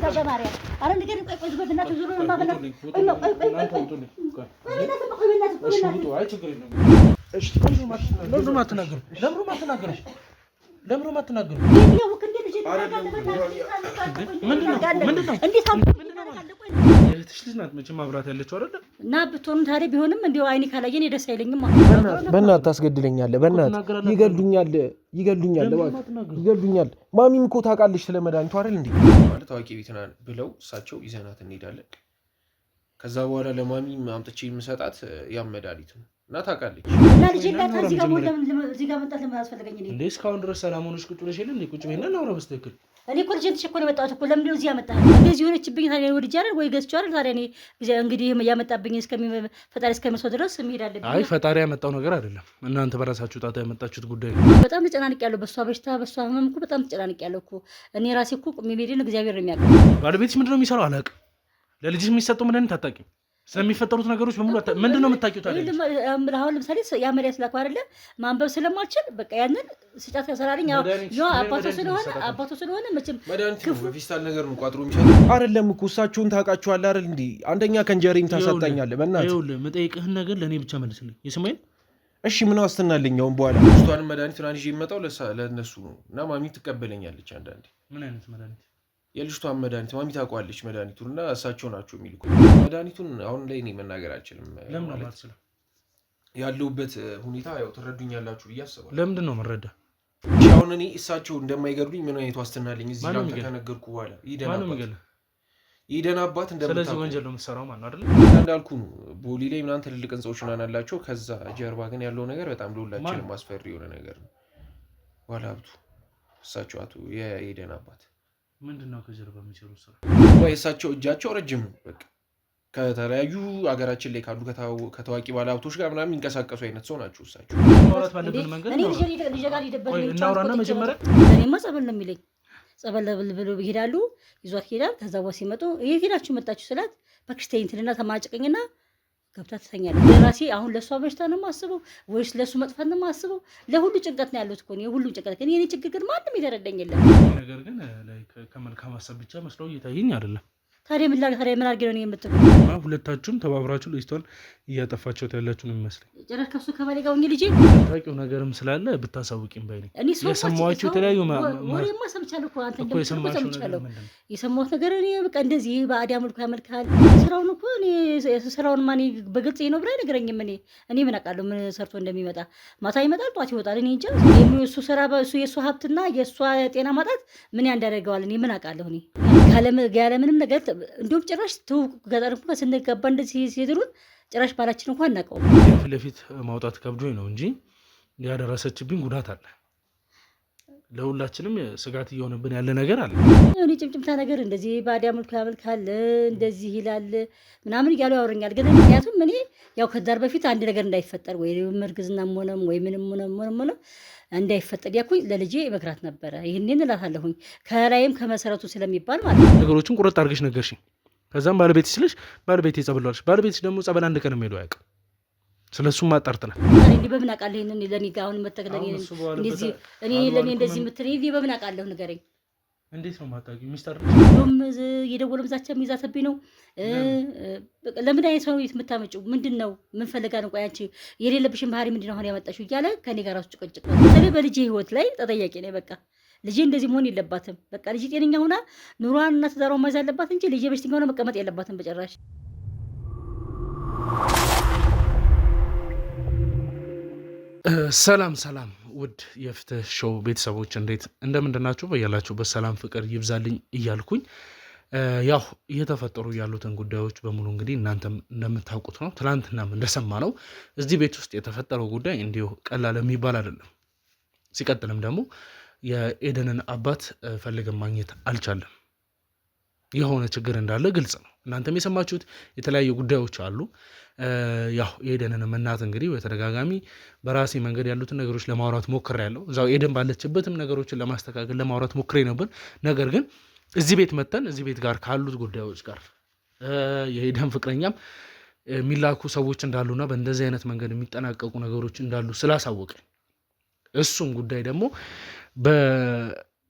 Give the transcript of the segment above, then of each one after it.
በማርያም አረ ንገሪኝ ቆይ ቆይ በእናትህ ዙሩ ነው ማበላት ለምሮ ማትናገሩ የእህትሽ ልጅ ናት መቼም ማብራት ያለችው አይደል? እና ብትሆንም ታዲያ ቢሆንም እንደው አይኔ ካላየን ደስ አይለኝም። በእናትህ ታስገድለኛለህ። በእናትህ ይገሉኛል። ማሚም እኮ ታውቃለች ስለ መድኃኒቱ አይደል እንዴ? ማለት ታዋቂ ቤት ናት ብለው እሳቸው ይዘናት እንሄዳለን። ከዛ በኋላ ለማሚ አምጥቼ የምሰጣት ያም መድኃኒት ነው እና ታውቃለች። እና ልጅ ላታ እዚህ ጋር መጣት ለምን አስፈልገኝ እንዴ? እስካሁን ድረስ ሰላም ሆነሽ ቁጭ ብለሽ የለ እንዴ? ቁጭ በይና እናውራ በስተክል እኔ እኮ ልጅን ተሸኮለ መጣሁት እኮ ለምን እዚህ ያመጣህ? እንደዚህ ሆነችብኝ ታዲያ ወድጄ አይደል ወይ ገዝቼው አይደል? ታዲያ እኔ እንግዲህ ያመጣብኝ ፈጣሪ እስከሚመስለው ድረስ መሄድ አለብኝ። አይ ፈጣሪ ያመጣው ነገር አይደለም፣ እናንተ በራሳችሁ ጣጣ ያመጣችሁት ጉዳይ ነው። በጣም ተጨናንቄያለሁ። በሷ በሽታ በሷ ህመም እኮ በጣም ተጨናንቄያለሁ እኮ እኔ ራሴ እኮ ቁሜ እግዚአብሔር ነው የሚያውቀው። ባለቤትሽ ምንድነው የሚሰራው አላውቅም። ለልጅሽ የሚሰጠው መድኃኒት አታውቂም። ስለሚፈጠሩት ነገሮች በሙሉ ምንድነው የምታውቂው ታዲያ? አሁን ለምሳሌ ያመሪያ ስላልኩ አይደለ ማንበብ ስለማልችል በቃ ያንን ስጫት ከሰራልኝ ያው አባቱ ስለሆነ መቼም ክፉ ፊስታል ነገር ነው ቋጥሮ የሚሰጥ አይደለም እኮ እሳቸውን ታውቃቸዋለህ አይደል እንዴ? አንደኛ ከእንጀራም ታሳጣኛለህ። በእናትህ ይኸውልህ የምጠይቅህን ነገር ለእኔ ብቻ መልስልኝ። የስማይን እሺ ምን ዋስትና አለኝ? አሁን በኋላ እሷንም መድኃኒት ናን ይዤ የመጣው ለእነሱ ነው እና ማሚ ትቀበለኛለች አንዳንዴ። ምን አይነት መድኃኒት? የልጅቷን መድኃኒት ማሚ ታውቋለች መድኃኒቱን እና እሳቸው ናቸው የሚልኩ መድኃኒቱን አሁን ላይ እኔ መናገር አልችልም። ለምን ማለት ነው ያለሁበት ሁኔታ ያው ትረዱኛላችሁ ብዬ አስባለሁ። ለምንድን ነው መረዳ? አሁን እኔ እሳቸው እንደማይገድሉኝ ምን አይነት ዋስትና አለኝ? እዚህ ጋር ተከነገርኩ በኋላ ይደና አባት ስለዚህ ወንጀል ነው የምትሰራው ማለት ነው አይደል? እንዳልኩ ነው ቦሊ ላይ ምናምን ትልልቅ ህንጻዎች ናናላቸው። ከዛ ጀርባ ግን ያለው ነገር በጣም ለሁላችንም አስፈሪ የሆነ ነገር ነው። ባለ ሀብቱ እሳቸው አቶ የይደና አባት ምንድነው ከጀርባ የሚሰሩት ስራ? ወይ እሳቸው እጃቸው ረጅም ነው። በቃ ከተለያዩ አገራችን ላይ ካሉ ከታዋቂ ባለሀብቶች ጋር ምናምን የሚንቀሳቀሱ አይነት ሰው ናቸው እሳቸው። ማውራት ባለብን መንገድ እኔ ልጅ ጋር ይደበል ነው እናውራና መጀመሪያ እኔማ ጸበል ነው የሚለኝ። ጸበል ብሎ ይሄዳሉ፣ ይዟት ይሄዳል። ከዛ በኋላ ሲመጡ ይሄ ሄዳችሁ መጣችሁ ስላት በክርስቲያን ትልና ተማጭቀኝና ገብታ ትተኛለች። ለራሴ አሁን ለሷ በሽታ ነው የማስበው ወይስ ለሱ መጥፋት ነው የማስበው? ለሁሉ ጭንቀት ነው ያሉት እኮ ነው ሁሉ ጭንቀት። ግን የኔ ችግር ግን ማንም ይደረደኝ የለም። ነገር ግን ከመልካም ሀሳብ ብቻ መስለው እየታየኝ አይደለም። ታዲያ ምን አድርጌ ነው የምትሉ? ሁለታችሁም ተባብራችሁ ልጅቷን እያጠፋችሁት ያላችሁ ነው የሚመስለኝ። ጭራሽ ከሱ ከባሌ ጋር ሆኜ ልጄ ታውቂው ነገርም ስላለ ብታሳውቂኝ ባይ ነኝ። የሰማኋቸው የተለያዩ ወሬማ ሰምቻለሁ እኮ አንተ እንደምትሰማው ሰምቻለሁ። የሰማሁት ነገር እኔ በቃ እንደዚህ በአዲ አምልኮ ያመልካል ስራውን እኮ እኔ ስራውን ማን በግልጽ ነው ብላ ነገረኝም። እኔ ምን አውቃለሁ ምን ሰርቶ እንደሚመጣ። ማታ ይመጣል ጧት ይወጣል። እኔ እንጃ የሱ ስራ የሱ ሀብትና የሷ ጤና ማጣት ምን ያንዳረገዋል? እኔ ምን አውቃለሁ? እኔ ያለ ምንም ነገር እንዲሁም ጭራሽ ትውውቅ ገጠር እንኳን ስንገባ እንደዚህ ሲድሩን ጭራሽ ባላችን እንኳን እናውቀው። ፊት ለፊት ማውጣት ከብዶኝ ነው እንጂ ያደረሰችብኝ ጉዳት አለ። ለሁላችንም ስጋት እየሆነብን ያለ ነገር አለ። እኔ ጭምጭምታ ነገር እንደዚህ ባዲያ መልኩ ያመልካል እንደዚህ ይላል ምናምን እያሉ ያወረኛል። ግን ምክንያቱም እኔ ያው ከዳር በፊት አንድ ነገር እንዳይፈጠር ወይ እርግዝናም ሆነም ወይ ምንም ሆነ እንዳይፈጠር ያኩኝ ለልጄ መክራት ነበረ። ይሄንን እላታለሁኝ ከላይም ከመሰረቱ ስለሚባል ማለት ነው። ነገሮችን ቁርጥ አድርገሽ ነገርሽኝ። ከዛም ባለቤት ስለሽ ባለቤት ጸበሏልሽ። ባለቤት ደግሞ ጸበል አንድ ቀን ሄዶ አያውቅም። ስለሱም ማጣርጥናል። እኔ በምን አውቃለሁ? ይሄንን ለኔ ጋር አሁን መተከለኝ እንደዚህ እኔ ለኔ እንደዚህ የምትለኝ እኔ በምን አውቃለሁ? ንገረኝ። እንዴት ነው ማታውቂው? ሚስጥር የደወለም ዛቻ የሚዛተብኝ ነው። ለምን አይነት ሰው የምታመጪው ምንድነው? ምን ፈልጋ ነው? ቆይ አንቺ የሌለብሽን ባህሪ ምንድነው አሁን ያመጣሽው? እያለ ከኔ ጋር ራሱ ጭቅጭቅ ነው። በተለይ በልጄ ህይወት ላይ ተጠያቂ ነኝ። በቃ ልጄ እንደዚህ መሆን የለባትም። በቃ ልጄ ጤነኛ ሆና ኑሯንና ትዳሯን መያዝ አለባት እንጂ ልጄ በሽተኛ ሆና መቀመጥ የለባትም በጭራሽ። ሰላም ውድ የፍትህ ሾው ቤተሰቦች እንዴት እንደምንድናችሁ? በያላችሁበት ሰላም ፍቅር ይብዛልኝ እያልኩኝ ያው እየተፈጠሩ ያሉትን ጉዳዮች በሙሉ እንግዲህ እናንተም እንደምታውቁት ነው። ትናንትናም እንደሰማ ነው እዚህ ቤት ውስጥ የተፈጠረው ጉዳይ እንዲሁ ቀላል የሚባል አይደለም። ሲቀጥልም ደግሞ የኤደንን አባት ፈልገን ማግኘት አልቻለም። የሆነ ችግር እንዳለ ግልጽ ነው። እናንተም የሰማችሁት የተለያዩ ጉዳዮች አሉ። ያው የኤደንን እናት እንግዲህ በተደጋጋሚ በራሴ መንገድ ያሉትን ነገሮች ለማውራት ሞክሬያለሁ። እዛው ኤደን ባለችበትም ነገሮችን ለማስተካከል ለማውራት ሞክሬ ነበር። ነገር ግን እዚህ ቤት መተን እዚህ ቤት ጋር ካሉት ጉዳዮች ጋር የኤደን ፍቅረኛም የሚላኩ ሰዎች እንዳሉና በእንደዚህ አይነት መንገድ የሚጠናቀቁ ነገሮች እንዳሉ ስላሳወቀኝ እሱም ጉዳይ ደግሞ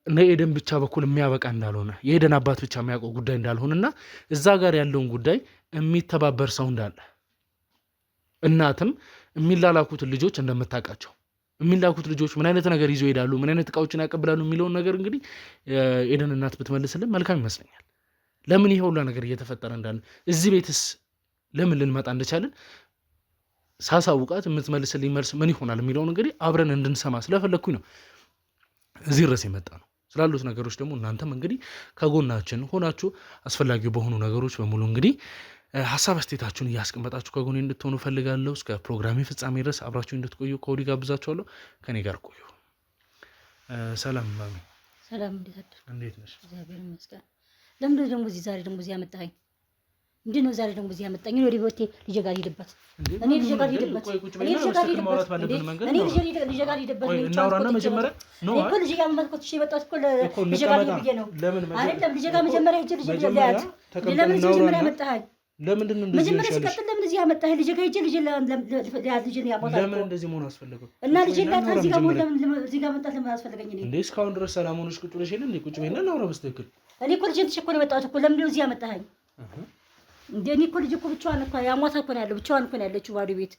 እና ኤደን ብቻ በኩል የሚያበቃ እንዳልሆነ የኤደን አባት ብቻ የሚያውቀው ጉዳይ እንዳልሆነና እዛ ጋር ያለውን ጉዳይ የሚተባበር ሰው እንዳለ እናትም የሚላላኩትን ልጆች እንደምታውቃቸው የሚላኩት ልጆች ምን አይነት ነገር ይዞ ይሄዳሉ፣ ምን አይነት እቃዎችን ያቀብላሉ የሚለውን ነገር እንግዲህ ኤደን እናት ብትመልስልን መልካም ይመስለኛል። ለምን ይሄ ሁላ ነገር እየተፈጠረ እንዳለ እዚህ ቤትስ ለምን ልንመጣ እንደቻለን ሳሳውቃት የምትመልስልኝ መልስ ምን ይሆናል የሚለውን እንግዲህ አብረን እንድንሰማ ስለፈለግኩኝ ነው እዚህ ድረስ የመጣ ነው። ስላሉት ነገሮች ደግሞ እናንተም እንግዲህ ከጎናችን ሆናችሁ አስፈላጊ በሆኑ ነገሮች በሙሉ እንግዲህ ሀሳብ አስተያየታችሁን እያስቀመጣችሁ ከጎኔ እንድትሆኑ ፈልጋለሁ። እስከ ፕሮግራሜ ፍጻሜ ድረስ አብራችሁ እንድትቆዩ ከወዲህ ጋብዛችኋለሁ። ከኔ ጋር ቆዩ። ሰላም ማሚ። ሰላም፣ እንዴት ነሽ? እግዚአብሔር ይመስገን። ለምንድን ደግሞ ዛሬ ደግሞ እዚህ ያመጣኸኝ? ምንድን ነው ዛሬ ደግሞ እዚህ ያመጣኝ? ወደ ቦቴ ልጄ ጋር ሄድበት። እኔ ልጄ ጋር ሄድበት። እኔ ልጄ ጋር ሄድበት። እናውራና መጀመሪያ ነው እኮ ልጄ ጋር መጥቆት እሺ፣ የመጣሁት እኮ ልጄ ጋር ሄድብዬ ነው አይደለም። ልጄ ጋር መጀመሪያ ሄጄ ልጄ ለያት። ለምን መጀመሪያ ያመጣኸኝ? ለምንድን ነው እንደዚህ መጀመሪያ ሲቀጥል ለምን እዚህ ያመጣኸኝ? ልጄ ጋር ሄጄ ልጄ ለያት። ልጄ ነው ያሞታል። ለምን እንደዚህ መሆን አስፈለገው? እና ልጄ ጋር እዚህ ጋር ሞት ለምን እዚህ ጋር መጣት ለምን አስፈለገኝ? እኔ እንዴ እስካሁን ድረስ ሰላም ሆነሽ ቁጭ ብለሽ የለ እንዴ? ቁጭ በይና እናውራ በስትክክል። እኔ እኮ ልጄን ትቼ እኮ ነው የመጣሁት እኮ። ለምን እዚህ ያመጣኸኝ? እንዴ እኔ እኮ ልጅ እኮ ብቻዋን እኮ ያሟታ እኮ ነው ያለው። ብቻዋን እኮ ነው ያለችው ባዶ ቤት።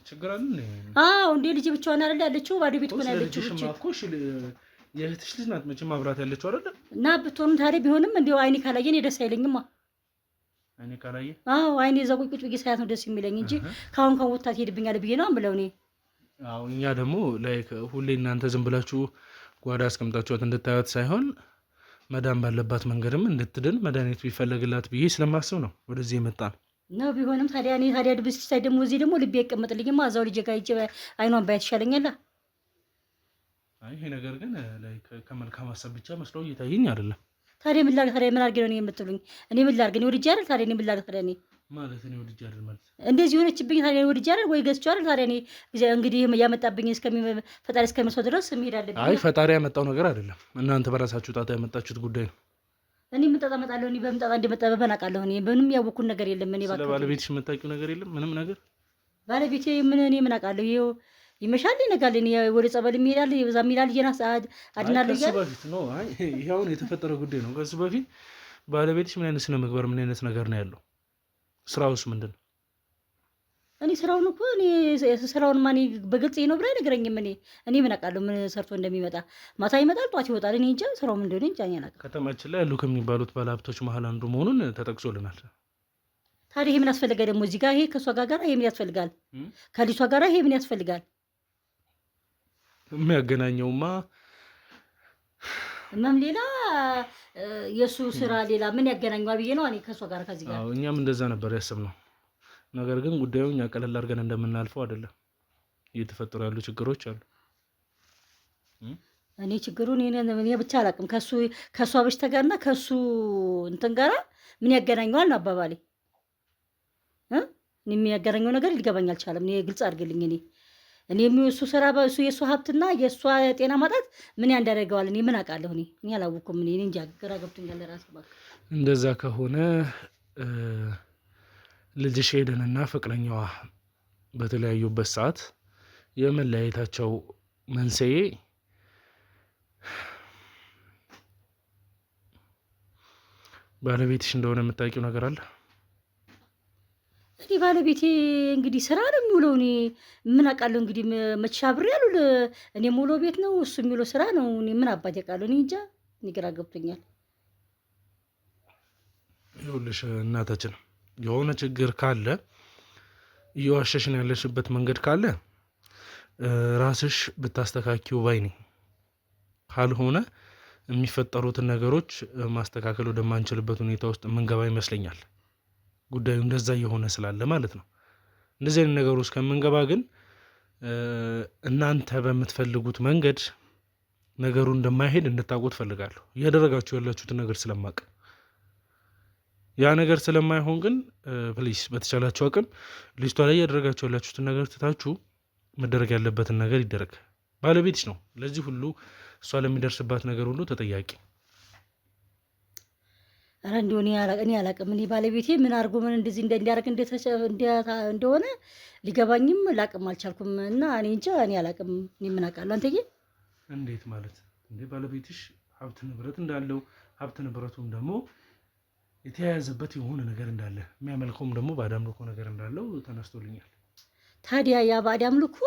ችግር አለ እንዴ? አዎ እንዴ ልጅ ብቻዋን አይደል ያለችው? ባዶ ቤት እኮ ነው ያለችው። ብቻ እኮ እሺ፣ የእህትሽ ልጅ ናት መቼም ማብራት ያለችው አይደል? እና ብትሆንም ታዲያ ቢሆንም እንደው አይኔ ካላየ እኔ ደስ አይለኝማ። አይኔ ካላየ? አዎ አይኔ እዛ ቁጭ ብዬ ሳያት ነው ደስ የሚለኝ እንጂ ካሁን ወጣ ትሄድብኛል ብዬ ነው የምለው እኔ። አዎ እኛ ደግሞ ላይክ ሁሌ እናንተ ዝም ብላችሁ ጓዳ አስቀምጣችኋት እንድታዩት ሳይሆን መዳን ባለባት መንገድም እንድትድን መድኃኒት ቢፈለግላት ብዬ ስለማስብ ነው ወደዚህ የመጣ ነው። ቢሆንም ታዲያ እኔ ታዲያ ድብስ ሳይ ደግሞ እዚህ ደግሞ ልቤ አይቀመጥልኝማ። እዛው ልጄ ጋር ሂጅ አይኗን ባያት ይሻለኛል። አይ ይሄ ነገር ግን ላይክ ከመልካም ሀሳብ ብቻ መስሎ እየታየኝ አይደለም። ታዲያ ምን ላድርግ? ታዲያ ምን አድርጌ ነው እኔ የምትሉኝ? እኔ ምን ላድርግ? እኔ ወድጄ አይደል? ታዲያ እኔ ምን ላድርግ? ታዲያ እኔ ማለት እኔ ወድጄ አይደል ማለት እንደዚህ ሆነችብኝ። ታዲያ ወድጄ አይደል ወይ ገዝቼ አይደል? ታዲያ እኔ እንግዲህ ያመጣብኝ ፈጣሪ እስከሚመስለው ድረስ መሄድ አለብኝ። አይ ፈጣሪ ያመጣው ነገር አይደለም፣ እናንተ በራሳችሁ ጣጣ ያመጣችሁት ጉዳይ ነው። እኔ ምጣጣ መጣለሁ። እኔ በምጣጣ እንደመጣ በበናቃለሁ። እኔ ምንም ያወኩት ነገር የለም። እኔ ስለ ባለቤትሽ የምታውቂው ነገር የለም? ምንም ነገር ባለቤቴ እኔ ምን አውቃለሁ? ይኸው ይመሻል ይነጋል። እኔ ወደ ጸበል የሚሄዳል በዛ የሚላል እየናስ አድናለሁ እያለ በፊት ነው። አይ ይሄ አሁን የተፈጠረ ጉዳይ ነው። ከሱ በፊት ባለቤትሽ ምን አይነት ስነ ምግባር ምን አይነት ነገር ነው ያለው? ስራውስ ምንድን ነው? እኔ ስራውን እኮ እኔ ስራውን ማን በግልጽ ነው ብላ ነገረኝም። እኔ ምን አውቃለሁ ምን ሰርቶ እንደሚመጣ። ማታ ይመጣል፣ ጧት ይወጣል። እኔ እንጃ ስራው ምን እንደሆነ እንጃ አላውቅም። ከተማችን ላይ ያሉ ከሚባሉት ባለሀብቶች መሀል አንዱ መሆኑን ተጠቅሶልናል። ታዲያ ይሄ ምን ያስፈልጋል ደግሞ እዚህ ጋር? ይሄ ከእሷ ጋር ይሄ ምን ያስፈልጋል? ከልጅቷ ጋር ይሄ ምን ያስፈልጋል? የሚያገናኘውማ እናም ሌላ የእሱ ስራ ሌላ ምን ያገናኘዋል ብዬ ነው እኔ ከእሷ ጋር ከዚህ ጋር። እኛም እንደዛ ነበር ያሰብነው። ነገር ግን ጉዳዩ እኛ ቀለል አድርገን እንደምናልፈው አይደለም። እየተፈጠሩ ያሉ ችግሮች አሉ። እኔ ችግሩን እኔ ብቻ አላውቅም። ከእሷ በሽታ ጋርና ከእሱ እንትን ጋር ምን ያገናኘዋል ነው አባባሌ። የሚያገናኘው ነገር ሊገባኝ አልቻለም። እኔ ግልጽ አድርግልኝ። እኔ እሱ ስራ በእሱ የእሱ ሀብትና የእሷ ጤና ማጣት ምን ያንዳረገዋል? እኔ ምን አውቃለሁ? እኔ አላወኩም። እኔ እንጃ ግራ ገብቶኛል ራሴ። እንደዛ ከሆነ ልጅሽ ኤደንና ፍቅረኛዋ በተለያዩበት ሰዓት የመለያየታቸው መንስኤ ባለቤትሽ እንደሆነ የምታውቂው ነገር አለ? እኔ ባለቤቴ እንግዲህ ስራ ነው የሚውለው። እኔ ምን አውቃለሁ? እንግዲህ መቼ አብሬ ያሉ እኔ ሙሉ ቤት ነው እሱ የሚውለው ስራ ነው። እኔ ምን አባት ያውቃለሁ? እኔ እንጃ። እኔ ግራ ገብቶኛል። ይኸውልሽ እናታችን የሆነ ችግር ካለ እየዋሸሽን ያለሽበት መንገድ ካለ ራስሽ ብታስተካኪው ባይ ነኝ። ካልሆነ የሚፈጠሩትን ነገሮች ማስተካከል ወደማንችልበት ሁኔታ ውስጥ የምንገባ ይመስለኛል። ጉዳዩ እንደዛ እየሆነ ስላለ ማለት ነው። እንደዚህ አይነት ነገር ውስጥ ከምንገባ ግን እናንተ በምትፈልጉት መንገድ ነገሩ እንደማይሄድ እንድታውቁት ፈልጋለሁ። እያደረጋችሁ ያላችሁትን ነገር ስለማቅ ያ ነገር ስለማይሆን ግን ፕሊስ በተቻላችሁ አቅም ልጅቷ ላይ እያደረጋችሁ ያላችሁትን ነገር ትታችሁ መደረግ ያለበትን ነገር ይደረግ። ባለቤትሽ ነው ለዚህ ሁሉ እሷ ለሚደርስባት ነገር ሁሉ ተጠያቂ። ኧረ እንደሆነ እኔ አላውቅም። እኔ ባለቤቴ ምን አድርጎ ምን እንደዚህ እንዲያደርግ እንደሆነ ሊገባኝም ላቅም አልቻልኩም። እና እኔ እንጃ እኔ አላውቅም። እኔ ምን አውቃለሁ? አንተዬ እንዴት ማለት እንዴ ባለቤትሽ ሀብት ንብረት እንዳለው ሀብት ንብረቱም ደግሞ የተያያዘበት የሆነ ነገር እንዳለ የሚያመልከውም ደግሞ ባዕድ አምልኮ ነገር እንዳለው ተነስቶልኛል። ታዲያ ያ ባዕድ አምልኮ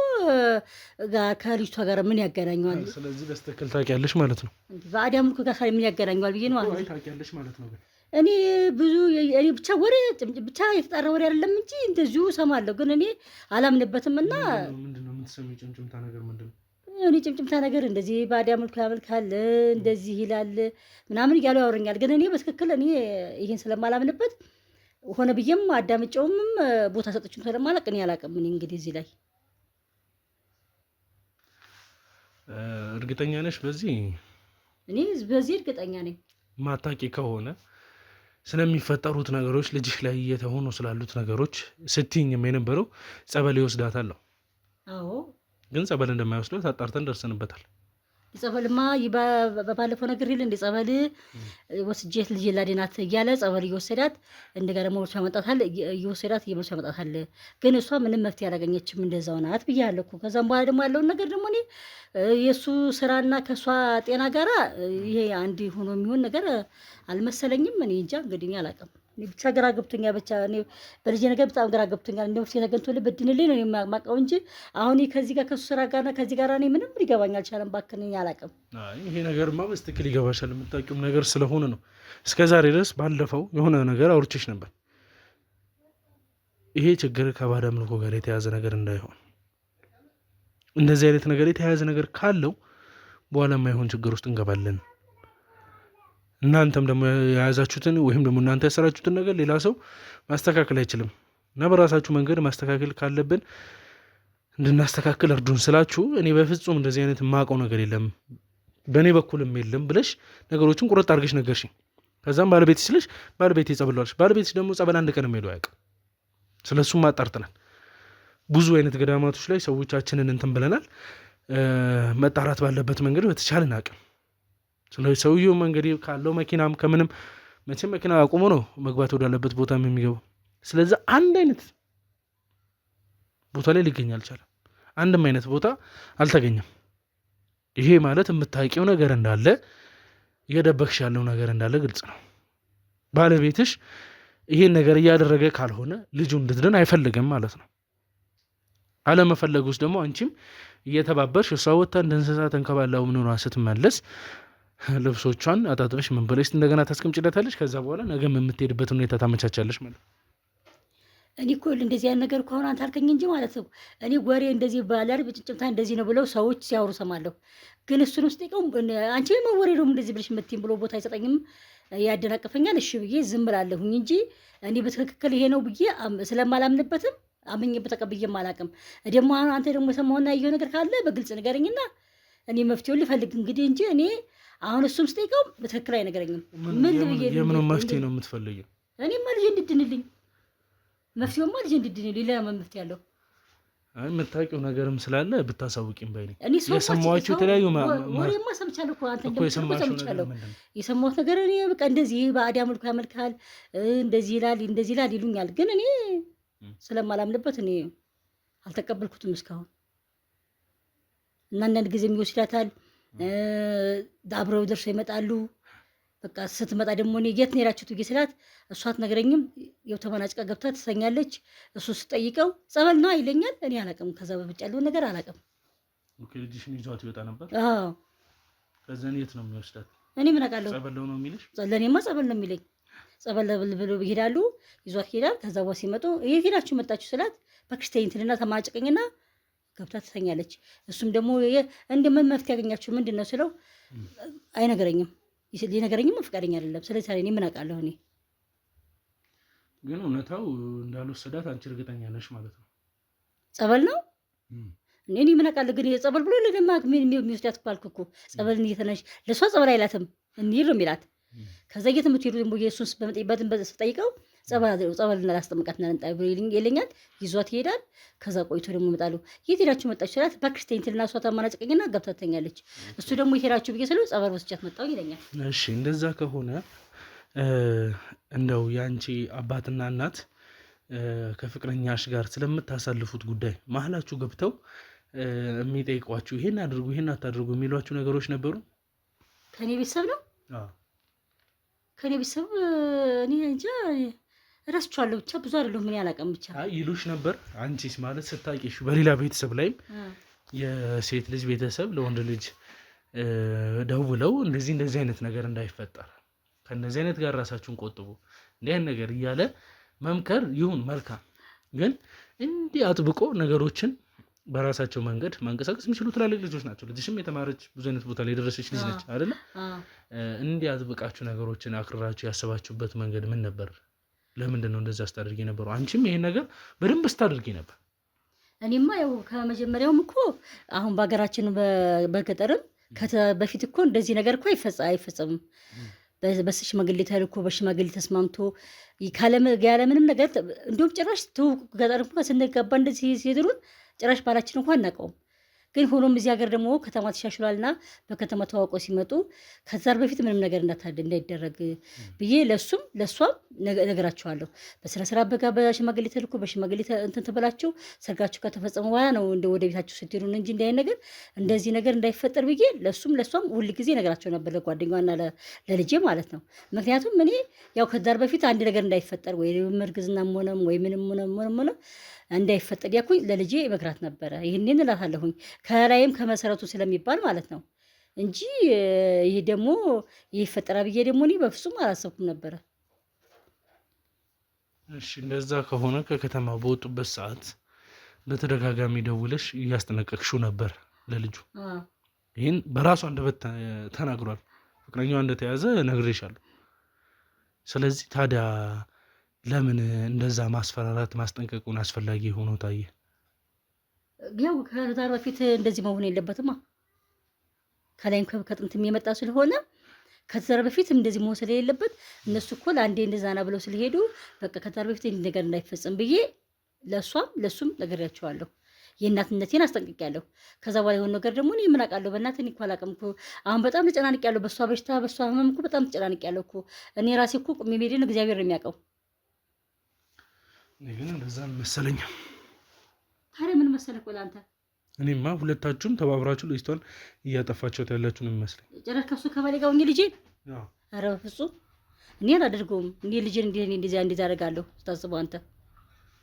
ጋር ከልጅቷ ጋር ምን ያገናኘዋል? ስለዚህ በስተክል ታውቂያለሽ ማለት ነው። ባዕድ አምልኮ ጋር ምን ያገናኘዋል ብዬ ነው አሁን ታውቂያለሽ ማለት ነው። እኔ ብዙ እኔ ብቻ ወሬ ብቻ የተጣራ ወሬ አይደለም እንጂ እንደዚሁ እሰማለሁ፣ ግን እኔ አላምንበትም። እና ምንድነው የምትሰሚው ጭምጭምታ ነገር ምንድነው? እኔ ጭምጭምታ ነገር እንደዚህ ባዕድ አምልኮ ያመልካል እንደዚህ ይላል ምናምን እያሉ ያወረኛል። ግን እኔ በትክክል እኔ ይሄን ስለማላምንበት ሆነ ብዬም አዳምጨውም ቦታ ሰጥቼም ስለማላቅ እኔ አላቅም። እኔ እንግዲህ እዚህ ላይ እርግጠኛ ነሽ በዚህ? እኔ በዚህ እርግጠኛ ነኝ። ማታቂ ከሆነ ስለሚፈጠሩት ነገሮች ልጅሽ ላይ እየተሆኑ ስላሉት ነገሮች ስትይኝም የነበረው ጸበል ይወስዳታለሁ። አዎ ግን ጸበል እንደማይወስደው አጣርተን ደርሰንበታል። ጸበልማ በባለፈው ነገር ይል እንደ ጸበል ወስጄት ልጅ ላድናት እያለ ጸበል እየወሰዳት እንደጋ ደግሞ መልሶ ያመጣታል እየወሰዳት እየመልሶ ያመጣታል። ግን እሷ ምንም መፍትሄ አላገኘችም። እንደዛው ናት ብያለሁ እኮ። ከዛም በኋላ ደግሞ ያለውን ነገር ደግሞ እኔ የእሱ ስራና ከእሷ ጤና ጋራ ይሄ አንድ ሆኖ የሚሆን ነገር አልመሰለኝም። እኔ እንጃ እንግዲህ እኔ አላውቅም። ብቻ ግራ ገብቶኛል። ብቻ እኔ በልጄ ነገር በጣም ግራ ገብቶኛል። እንደ መፍትሄ ተገኝቶልኝ በድንልኝ ነው የማውቀው እንጂ አሁን ከዚህ ጋር ከሱ ስራ ጋርና ከዚህ ጋር እኔ ምንም ሊገባኝ አልቻለም። እባክህ እኔ አላውቅም። ይሄ ነገርማ በስትክክል ይገባሻል። የምታውቂውም ነገር ስለሆነ ነው። እስከ ዛሬ ድረስ ባለፈው የሆነ ነገር አውርቼሽ ነበር። ይሄ ችግር ከባዕድ አምልኮ ጋር የተያዘ ነገር እንዳይሆን፣ እንደዚህ አይነት ነገር የተያያዘ ነገር ካለው በኋላ የማይሆን ችግር ውስጥ እንገባለን። እናንተም ደግሞ የያዛችሁትን ወይም ደግሞ እናንተ ያሰራችሁትን ነገር ሌላ ሰው ማስተካከል አይችልም እና በራሳችሁ መንገድ ማስተካከል ካለብን እንድናስተካክል እርዱን ስላችሁ እኔ በፍጹም እንደዚህ አይነት የማውቀው ነገር የለም በእኔ በኩልም የለም ብለሽ ነገሮችን ቁርጥ አድርገሽ ነገርሽኝ። ከዛም ባለቤትሽ ስለሽ ባለቤቴ ጸበል ዋልሽ። ባለቤትሽ ደግሞ ጸበል አንድ ቀን ሄዶ አያውቅም። ስለሱም አጣርተናል። ብዙ አይነት ገዳማቶች ላይ ሰዎቻችንን እንትን ብለናል። መጣራት ባለበት መንገድ በተቻለን አቅም ስለዚህ ሰውየው መንገድ ካለው መኪናም ከምንም መቼም መኪና አቁሞ ነው መግባት ወዳለበት ቦታም የሚገባው። ስለዚህ አንድ አይነት ቦታ ላይ ሊገኝ አልቻለም። አንድም አይነት ቦታ አልተገኘም። ይሄ ማለት የምታውቂው ነገር እንዳለ እየደበቅሽ ያለው ነገር እንዳለ ግልጽ ነው። ባለቤትሽ ይሄን ነገር እያደረገ ካልሆነ ልጁ እንድትድን አይፈልግም ማለት ነው። አለመፈለግ ውስጥ ደግሞ አንቺም እየተባበርሽ እሷ ወጥታ እንደ እንስሳ ተንከባላው ምንሆኗ ስትመለስ ልብሶቿን አጣጥበሽ ምን ብለሽ እንደገና ታስቀምጪላታለሽ። ከዛ በኋላ ነገም የምትሄድበት ሁኔታ ታመቻቻለሽ ማለት ነው። እኔ እኮ እንደዚህ አይነት ነገር ከሆነ አንተ አልከኝ እንጂ ማለት ነው። እኔ ወሬ እንደዚህ ባላሪ በጭጭምታ እንደዚህ ነው ብለው ሰዎች ሲያወሩ ሰማለሁ። ግን እሱን ውስጥ ይቀው አንቺ መወሬ ነው እንደዚህ ብለሽ መጥተኝ ብሎ ቦታ አይሰጠኝም፣ ያደናቅፈኛል። እሺ ብዬ ዝም ብላለሁኝ እንጂ እኔ በትክክል ይሄ ነው ብዬ ስለማላምንበትም አምኜበት ተቀብዬም አላውቅም። ደግሞ አንተ ደግሞ የሰማውና ያየው ነገር ካለ በግልጽ ንገረኝና እኔ መፍትሄውን ልፈልግ እንግዲህ እንጂ እኔ አሁን እሱም ስጠይቀው በትክክል አይነገረኝም። ምን ልብዬ የምን መፍትሄ ነው የምትፈልጊው? እኔማ ልጅ እንድድንልኝ መፍትሄውማ ልጅ እንድድንልኝ ሌላ መፍትሄ አለው። አይ የምታውቂው ነገርም ስላለ ብታሳውቂም ባይ ነኝ። እኔ የሰማኋቸው የተለያዩ ወሬማ ሰምቻለሁ እኮ አንተ እንደምትሰማው ሰምቻለሁ። የሰማሁት ነገር እኔ በቃ እንደዚህ ባዕድ አምልኮ ያመልካል እንደዚህ ይላል ይሉኛል። ግን እኔ ስለማላምንበት እኔ አልተቀበልኩትም እስካሁን። እና አንዳንድ ጊዜ ይወስዳታል፣ አብረው ደርሰው ይመጣሉ። በቃ ስትመጣ ደግሞ እኔ የት ነው የሄዳችሁት ብዬ ስላት እሷ አትነግረኝም። ያው ተመናጭቃ ገብታ ትሰኛለች። እሱ ስጠይቀው ጸበል ነው ይለኛል። እኔ አላውቅም፣ ከዛ በብጭ ያለውን ነገር አላውቅም። ኦኬ ልጅሽን ይዟት ይወጣ ነበር? አዎ። ከዛ የት ነው የሚወስዳት? እኔ ምን አውቃለሁ። ጸበል ነው የሚልሽ? ለእኔማ ጸበል ነው የሚለኝ። ጸበል ብሎ ይሄዳሉ፣ ይዟት ይሄዳል። ከዛ በኋላ ሲመጡ የት ሄዳችሁ መጣችሁ ስላት በክርስቲያን ትልና ተማጭቀኝና ገብታ ትተኛለች። እሱም ደግሞ እንደምን መፍትሄ ያገኛችሁ ምንድን ነው ስለው አይነገረኝም፣ ሊነገረኝም ፈቃደኛ አይደለም። ስለዚህ እኔ ምን አውቃለሁ። እኔ ግን እውነታው እንዳልወሰዳት አንቺ እርግጠኛ ነሽ ማለት ነው? ጸበል ነው እኔ ምን አውቃለሁ። ግን ጸበል ብሎ ለደማ የሚወስዳት እኮ አልኩ እኮ ጸበል እየተነሽ ለእሷ ጸበል አይላትም እንሂድ ነው የሚላት። ከዛ እየተምትሄዱ ደግሞ የእሱን በመጠይበትን ስጠይቀው ጸበል ላስጠምቃት ይለኛል። ይዟት ይሄዳል። ከዛ ቆይቶ ደግሞ ይመጣሉ። የት ሄዳችሁ መጣችሁ ስላት በክርስቲያን ትልና እሷ ታማናጭቀኝና ገብታ ትተኛለች። እሱ ደግሞ የት ሄዳችሁ ብዬ ስለው ጸበል ወስጃት መጣሁ ይለኛል። እሺ እንደዛ ከሆነ እንደው የአንቺ አባትና እናት ከፍቅረኛሽ ጋር ስለምታሳልፉት ጉዳይ መሀላችሁ ገብተው የሚጠይቋችሁ ይሄን አድርጉ ይሄን አታድርጉ የሚሏችሁ ነገሮች ነበሩ? ከኔ ቤተሰብ ነው። ከኔ ቤተሰብ እኔ እንጃ እረስቸዋለሁ። ብቻ ብዙ አይደለሁም ምን ያላቀም ብቻ ይሉሽ ነበር። አንቺስ ማለት ስታቂሽ በሌላ ቤተሰብ ላይም የሴት ልጅ ቤተሰብ ለወንድ ልጅ ደውለው እንደዚህ አይነት ነገር እንዳይፈጠር ከነዚህ አይነት ጋር ራሳችሁን ቆጥቡ እንዲህ አይነት ነገር እያለ መምከር ይሁን መልካም። ግን እንዲህ አጥብቆ ነገሮችን በራሳቸው መንገድ ማንቀሳቀስ የሚችሉ ትላልቅ ልጆች ናቸው። ልጅሽም የተማረች ብዙ አይነት ቦታ ላይ የደረሰች ልጅ ነች አይደለ? እንዲህ አጥብቃችሁ ነገሮችን አክርራችሁ ያሰባችሁበት መንገድ ምን ነበር? ለምንድን ነው እንደዛ ስታደርጊ ነበሩ? አንቺም ይሄን ነገር በደንብ ስታደርጊ ነበር። እኔማ ያው ከመጀመሪያውም እኮ አሁን በሀገራችን በገጠርም በፊት እኮ እንደዚህ ነገር እኮ አይፈጸምም። በሽማግሌ ተልኮ በሽማግሌ ተስማምቶ ያለምንም ነገር እንዲሁም ጭራሽ ገጠር እንኳን ስንገባ እንደዚህ ሲድሩን ጭራሽ ባላችን እንኳን አናውቀውም። ግን ሆኖም እዚህ ሀገር ደግሞ ከተማ ተሻሽሏልና በከተማ ተዋውቀው ሲመጡ ከዛር በፊት ምንም ነገር እንዳይደረግ ብዬ ለሱም ለሷም ነገራቸዋለሁ። በስነ ስርዓት በሽማግሌ ተልኮ በሽማግሌ እንትን ትበላችሁ ሰርጋችሁ ከተፈጸመ በኋላ ነው ወደ ቤታችሁ ስትሄዱ እንጂ እንደዚህ ነገር እንዳይፈጠር ብዬ ለሱም ለሷም ሁል ጊዜ ነገራቸው ነበር፣ ለጓደኛዋና ለልጄ ማለት ነው። ምክንያቱም እኔ ያው ከዛር በፊት አንድ ነገር እንዳይፈጠር ወይ እርግዝናም ሆነም ወይ ምንም ሆነ እንዳይፈጠር ያኩኝ ለልጄ መግራት ነበረ። ይህንን እላታለሁኝ ከላይም ከመሰረቱ ስለሚባል ማለት ነው እንጂ ይሄ ደግሞ ይፈጠራ ብዬ ደግሞ እኔ በፍጹም አላሰብኩም ነበረ። እሺ እንደዛ ከሆነ ከከተማ በወጡበት ሰዓት በተደጋጋሚ ደውለሽ እያስጠነቀቅሽው ነበር ለልጁ? ይህን በራሱ አንደበት ተናግሯል። ፍቅረኛዋ እንደተያዘ ነግሬሻለሁ። ስለዚህ ታዲያ ለምን እንደዛ ማስፈራራት ማስጠንቀቁን አስፈላጊ ሆኖ ታየ? ያው ከዛሬ በፊት እንደዚህ መሆን የለበትማ። ከላይም ከጥንትም የመጣ ስለሆነ ከዛሬ በፊት እንደዚህ መሆን ስለሌለበት እነሱ እኮ ለአንዴ እንደዛና ብለው ስለሄዱ በቃ ከዛሬ በፊት እንዲህ ነገር እንዳይፈጸም ብዬ ለሱም ነግሬያቸዋለሁ። የእናትነቴን አስጠንቅቄያለሁ። ከዛ በኋላ የሆነ ነገር ደግሞ እኔ ምን አውቃለሁ? በእናትህ እኔ እኮ አላውቅም እኮ አሁን በጣም ተጨናንቄያለሁ። በሷ በሽታ በሷ ህመም እኮ በጣም ተጨናንቄያለሁ እኮ እኔ ራሴ እኮ ቁሜ መሄዴን እግዚአብሔር ነው የሚያውቀው። ግን እንደዛ መሰለኝ። ታዲያ ምን መሰለህ እኮ ለአንተ እኔማ ሁለታችሁም ተባብራችሁ ልጅቷን እያጠፋችሁት ያላችሁ ነው የሚመስለኝ። ጭራሽ ከሱ ከባሌ ጋር ሆኜ ልጄን ኧረ በፍፁም እኔ አላደርገውም። እኔ ልጄን እንደዚህ አደርጋለሁ ስታስበው አንተ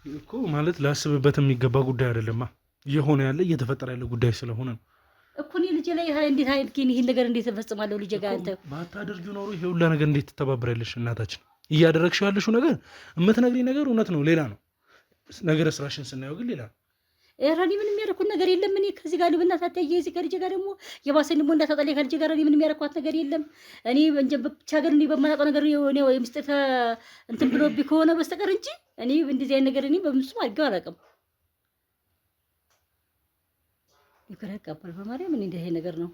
እኮ ማለት ላስብበት የሚገባ ጉዳይ አይደለማ። እየሆነ ያለ እየተፈጠረ ያለ ጉዳይ ስለሆነ ነው እኮ እኔ ልጄ ላይ እንዴት አይነት ይህን ነገር እንዴት ተፈጽማለሁ? ልጄ ጋር አንተ ባታደርጊው ኖሮ ይሄ ሁላ ነገር እንዴት ትተባበሪያለሽ? እናታችን እያደረግሽው ያለሽው ነገር የምትነግሪኝ ነገር እውነት ነው፣ ሌላ ነው። ነገረ ስራሽን ስናየው ግን ሌላ ነው። እኔ ምንም ያደረኩት ነገር የለም። እኔ ከዚህ ጋር ልብናት አታየ እዚህ ጋር ልጄ ጋር ደግሞ የባሰኝ ደግሞ እንዳታጣለኝ ከልጄ ጋር እኔ ምንም ያደረኳት ነገር የለም። እኔ ብቻ ግን እኔ በማላውቀው ነገር እኔ ምስጢር እንትን ብሎብኝ ከሆነ በስተቀር እንጂ እኔ እንደዚህ አይነት ነገር እኔ በምንም አድርጌው አላውቅም። ይከራ ያቃባል በማርያም እኔ እንደዚህ ነገር ነው።